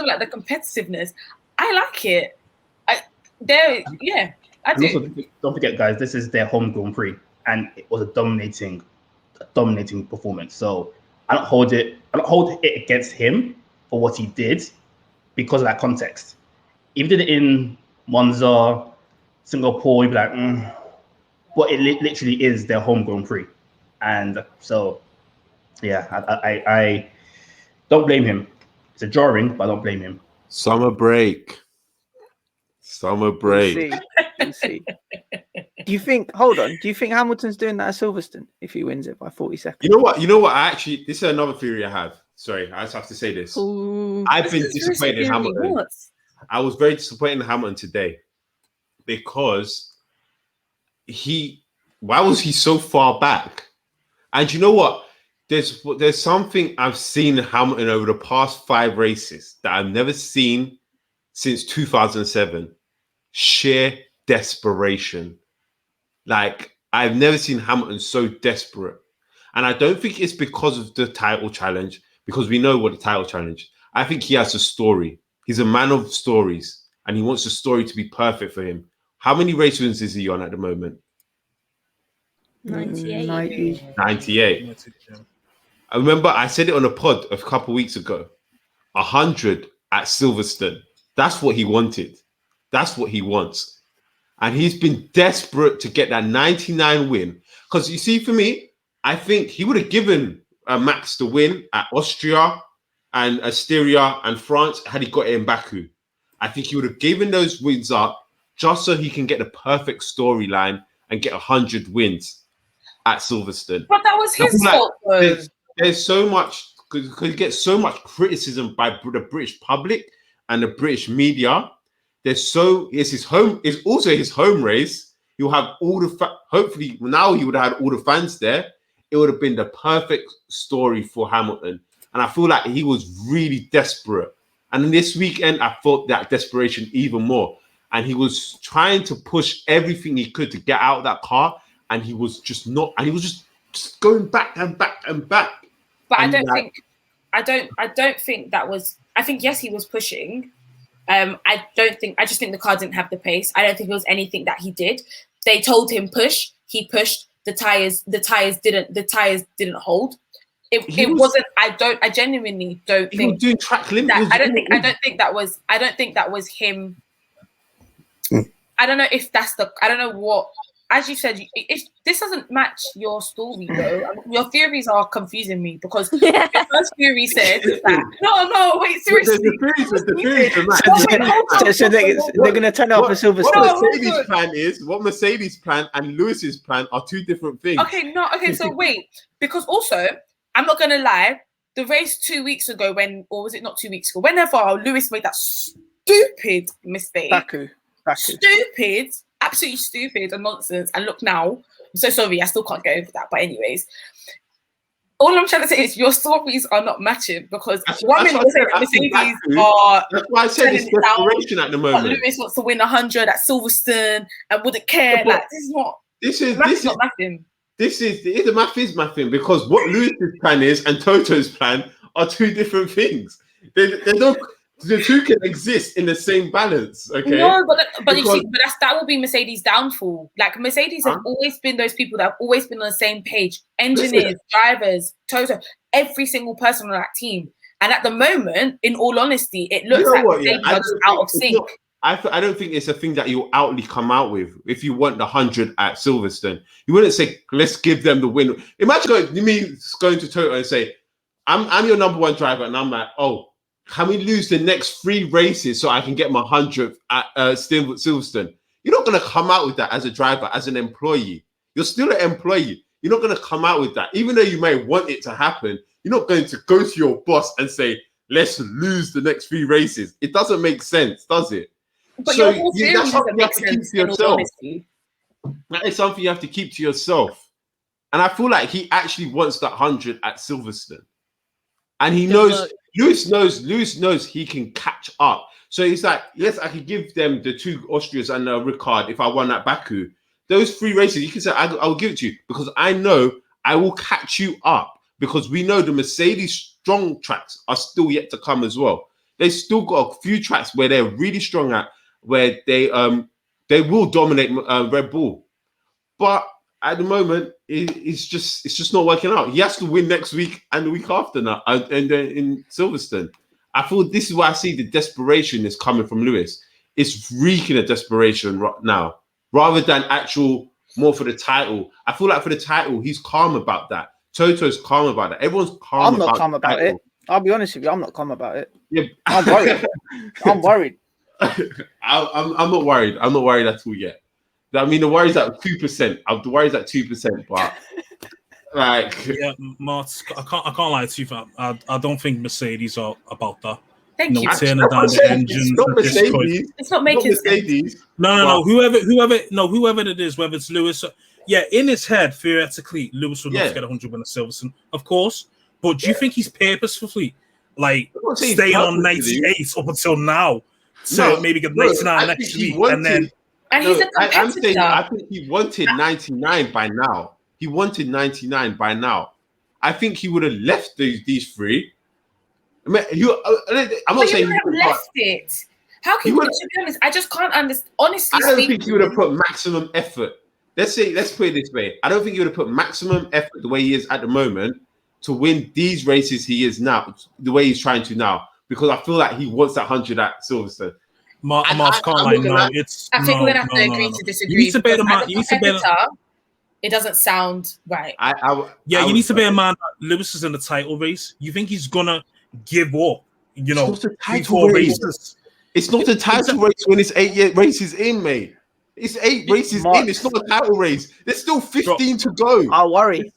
like the competitiveness, I like it. I do. And also, don't forget, guys, this is their home Grand Prix, and it was a dominating performance. So I don't hold it against him for what he did because of that context. If he did it in Monza, Singapore, you'd be like, but it literally is their home Grand Prix. And so, yeah, I don't blame him. It's a drawing, but I don't blame him. Summer break. We'll see. Do you think Hamilton's doing that at Silverstone if he wins it by 40 seconds? You know what? This is another theory I have. Sorry, I just have to say this. Ooh. I've been disappointed in Hamilton. I was very disappointed in Hamilton today because why was he so far back? And you know what? There's something I've seen in Hamilton over the past 5 races that I've never seen since 2007. Sheer desperation. Like, I've never seen Hamilton so desperate. And I don't think it's because of the title challenge, because we know what the title challenge is. I think he has a story. He's a man of stories, and he wants the story to be perfect for him. How many race wins is he on at the moment? 98. 98. I remember I said it on a pod a couple of weeks ago. 100 at Silverstone. That's what he wanted. That's what he wants. And he's been desperate to get that 99 win. Because you see, for me, I think he would have given Max the win at Austria and Styria and France had he got it in Baku. I think he would have given those wins up just so he can get the perfect storyline and get 100 wins at Silverstone. But that was his fault, though. There's so much, because he gets so much criticism by the British public and the British media. It's also his home race. He'll have all the hopefully now he would have had all the fans there. It would have been the perfect story for Hamilton. And I feel like he was really desperate. And then this weekend, I felt that desperation even more. And he was trying to push everything he could to get out of that car. And he was just not, and he was just going back and back and back. But and I don't think that was, I think, yes, he was pushing. I just think the car didn't have the pace. I don't think it was anything that he did. They told him push, he pushed, the tires didn't hold. I genuinely don't think he was doing track limit. I don't think that was him. I don't know if that's I don't know what, as you said, if this doesn't match your story though, your theories are confusing me because your first theory said that no, wait, seriously. So they're going to turn it off for Silverstone. What Mercedes' plan and Lewis's plan are two different things. Okay, so wait, because also, I'm not going to lie, the race 2 weeks ago or was it not 2 weeks ago, whenever Lewis made that stupid mistake, Baku. stupid, absolutely stupid and nonsense. And look now, I'm so sorry, I still can't get over that. But anyways, all I'm trying to say is your stories are not matching because one minute Mercedes are. That's why I said it's desperation at the moment. Lewis wants to win 100 at Silverstone and wouldn't care. Yeah, like this is not. This is not nothing. The math is mathing because what Lewis's plan is and Toto's plan are two different things. They don't. The two can exist in the same balance. Okay. No, but that will be Mercedes' downfall. Like Mercedes have always been those people that have always been on the same page. Engineers, drivers, Toto, every single person on that team. And at the moment, in all honesty, it looks like Mercedes are just out of sync. I don't think it's a thing that you'll outly come out with. If you want the 100 at Silverstone, you wouldn't say, let's give them the win. Imagine going to Toto and say, I'm your number one driver, and I'm like, oh, can we lose the next 3 races so I can get my 100th at Silverstone? You're not going to come out with that as a driver, as an employee. You're still an employee. You're not going to come out with that. Even though you may want it to happen, you're not going to go to your boss and say, let's lose the next 3 races. It doesn't make sense, does it? But your whole theory doesn't make sense in all honesty. That is something you have to keep to yourself. And I feel like he actually wants that 100 at Silverstone. And he knows... Lewis knows he can catch up. So he's like, yes, I could give them the 2 Austrians and Ricard if I won at Baku. Those 3 races, you can say, I'll give it to you because I know I will catch you up because we know the Mercedes strong tracks are still yet to come as well. They still got a few tracks where they're really strong at, where they will dominate Red Bull. But at the moment, it's just not working out. He has to win next week and the week after that, and then in Silverstone. I feel this is why I see the desperation is coming from Lewis. It's reeking of desperation right now, rather than actual more for the title. I feel like for the title, he's calm about that. Toto's calm about that. Everyone's calm. I'm not calm about it. I'll be honest with you. I'm not calm about it. Yeah. I'm worried. I'm worried. I'm not worried. I'm not worried at all yet. I mean, the worry's at 2%. The worry's at 2%, but like, yeah, Mart, I can't lie to you. I don't think Mercedes are about that. Thank you. Turning down the engine. It's not making sense. No. Whoever it is, whether it's Lewis, in his head, theoretically, Lewis would love to get 100 win at Silverstone, of course. But do you think he's purposefully staying on 98 up until now to maybe get 99 next week and then? And he's a competitor. I think he wanted 99 by now. He wanted 99 by now. I think he would have left these 3. I'm not saying he would have left it. How can you? To be honest, I just can't understand. Honestly, I don't think he would have put maximum effort. Let's put it this way. I don't think he would have put maximum effort the way he is at the moment to win these races he is now, the way he's trying to now, because I feel like he wants that 100 at Silverstone. Mark can't lie. No, it's. I think we're gonna have to agree to disagree. You need to bear in mind. It doesn't sound right. You need to bear in mind that Lewis is in the title race. You think he's gonna give up? You know, it's not a title race. It's not a title race when it's 8 races in, mate. It's 8 races in. It's not a title race. There's still 15 to go. I'm worried.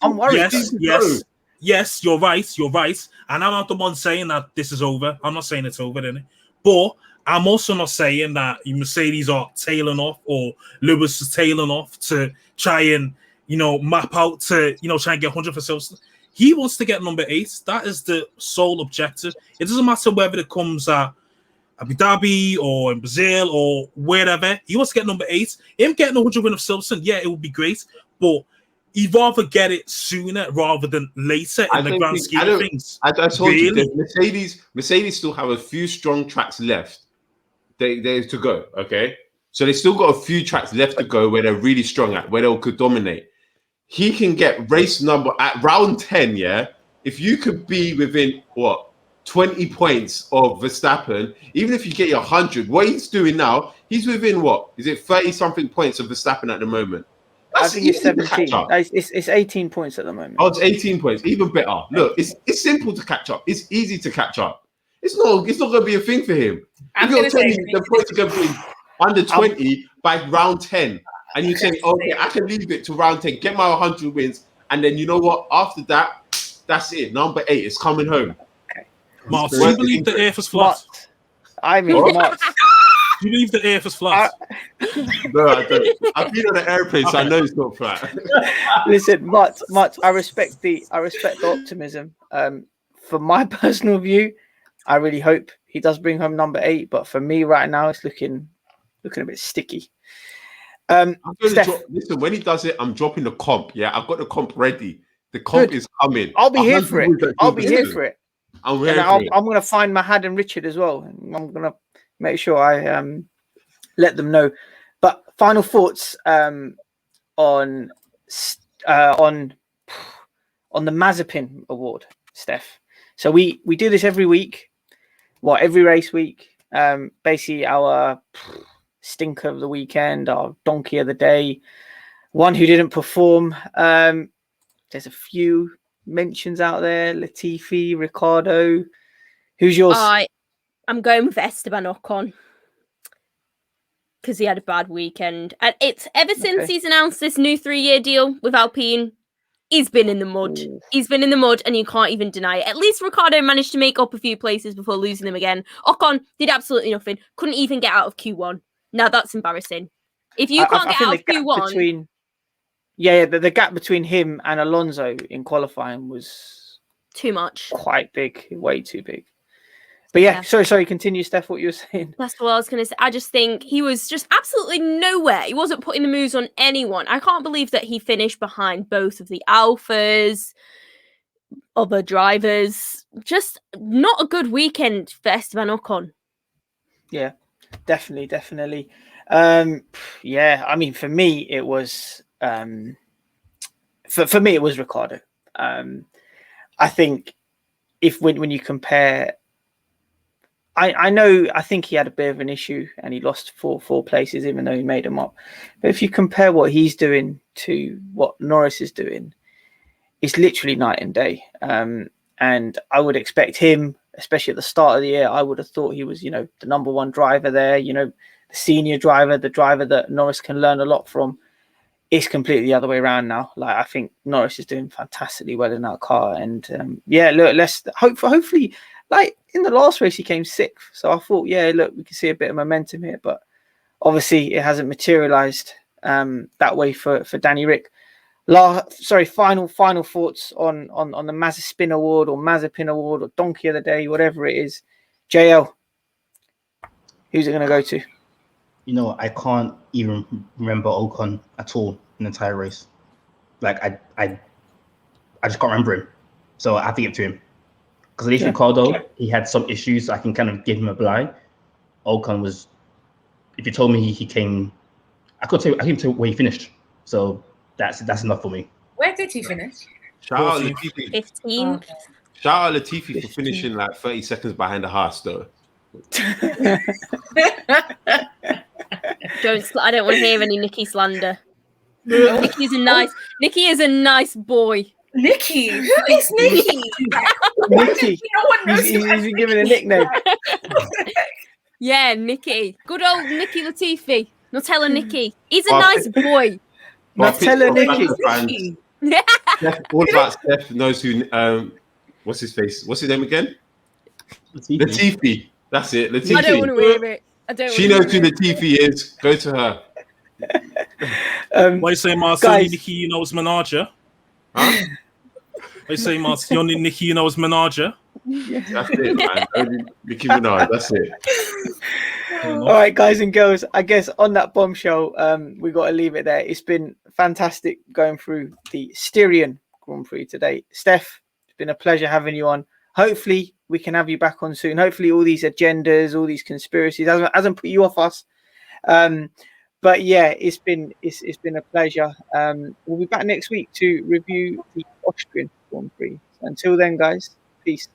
Yes, you're right. And I'm not the one saying that this is over. I'm not saying it's over, then. But I'm also not saying that Mercedes are tailing off or Lewis is tailing off to try and, map out to, try and get 100 for Silverstone. He wants to get number 8. That is the sole objective. It doesn't matter whether it comes at Abu Dhabi or in Brazil or wherever. He wants to get number 8. Him getting 100 win of Silverstone, it would be great. But he'd rather get it sooner rather than later in the grand scheme of things. I told you, Mercedes still have a few strong tracks left. They to go, okay? So they still got a few tracks left to go where they're really strong at, where they could dominate. He can get race number at round 10, if you could be within, 20 points of Verstappen, even if you get your 100, what he's doing now, he's within 30-something points of Verstappen at the moment. I think it's 17. It's 18 points at the moment. Oh, it's 18 points. Even better. Look, it's simple to catch up. It's easy to catch up. It's not going to be a thing for him. If you're telling me the points are going to be under 20 by round 10, and you say, okay, I can leave it to round 10, get my 100 wins, and then you know what? After that, that's it. Number 8 is coming home. Okay. Mark, do you believe the earth is flat? Mark. Do you believe the earth is flat? No, I don't. I've been on an airplane, so I know it's not flat. Listen, Mutt, I respect the optimism. For my personal view, I really hope he does bring home number 8. But for me right now, it's looking a bit sticky. Listen, when he does it, I'm dropping the comp. Yeah, I've got the comp ready. The comp is coming. I'll be here for it. I'm here I'm going to find Mahad and Richard as well. And I'm going to make sure I let them know. But final thoughts on the Mazepin Award, Steph. So we do this every week. Every race week. Basically our stinker of the weekend, our donkey of the day, one who didn't perform. There's a few mentions out there: Latifi, Ricardo. Who's yours? I'm going with Esteban Ocon because he had a bad weekend, and it's ever since he's announced this new 3-year deal with Alpine, he's been in the mud. Ooh. He's been in the mud, and you can't even deny it. At least Ricardo managed to make up a few places before losing them again. Ocon did absolutely nothing. Couldn't even get out of Q1. Now that's embarrassing. If you can't get out of Q1... the gap between him and Alonso in qualifying was too much. Quite big. Way too big. But yeah. Sorry, continue, Steph, what you were saying. That's what I was going to say. I just think he was just absolutely nowhere. He wasn't putting the moves on anyone. I can't believe that he finished behind both of the Alphas, other drivers. Just not a good weekend for Esteban Ocon. Yeah, definitely. Yeah, I mean, for me, it was for me it was Ricardo. I think when you compare, I think he had a bit of an issue and he lost four places even though he made them up. But if you compare what he's doing to what Norris is doing, it's literally night and day. And I would expect him, especially at the start of the year, I would have thought he was, the number one driver there, the senior driver, the driver that Norris can learn a lot from. It's completely the other way around now. Like, I think Norris is doing fantastically well in that car. And look, let's hopefully, like in the last race, he came 6th. So I thought, look, we can see a bit of momentum here, but obviously it hasn't materialized that way for Danny Rick. Final thoughts on the Mazepin Award or Mazepin Award or Donkey of the Day, whatever it is. JL, who's it going to go to? I can't even remember Ocon at all in the entire race. Like I just can't remember him. So I have to give it to him. Because at least Ricardo, he had some issues, so I can kind of give him a blind. Ocon was, if you told me he came, I couldn't tell where he finished. So that's enough for me. Where did he finish? Shout out Latifi. 15. Okay. Shout out Latifi for finishing like 30 seconds behind the Haas, though. I don't want to hear any Nicki slander. Nicki is a nice boy. Nicki? Who is Nicki? Nicki. No one knows He's been given a nickname. Yeah, Nicki. Good old Nicki Latifi. Nutella Nicki. He's a nice boy. Nutella Nicki. All about Steph knows who. What's his face? What's his name again? Latifi. That's it. Latifi. I don't want to hear it. She knows who Latifi is. Go to her. Why you say Marcel Nicki knows Minaj? Huh? Why you say Marcel Nicki knows Minaj? That's it, man. Nicki Minaj. That's it. All right, guys and girls. I guess on that bombshell, we got to leave it there. It's been fantastic going through the Styrian Grand Prix today. Steph, it's been a pleasure having you on. Hopefully, we can have you back on soon. Hopefully, all these agendas, all these conspiracies hasn't put you off us. But yeah, it's been a pleasure. We'll be back next week to review the Austrian Grand Prix. Until then, guys, peace.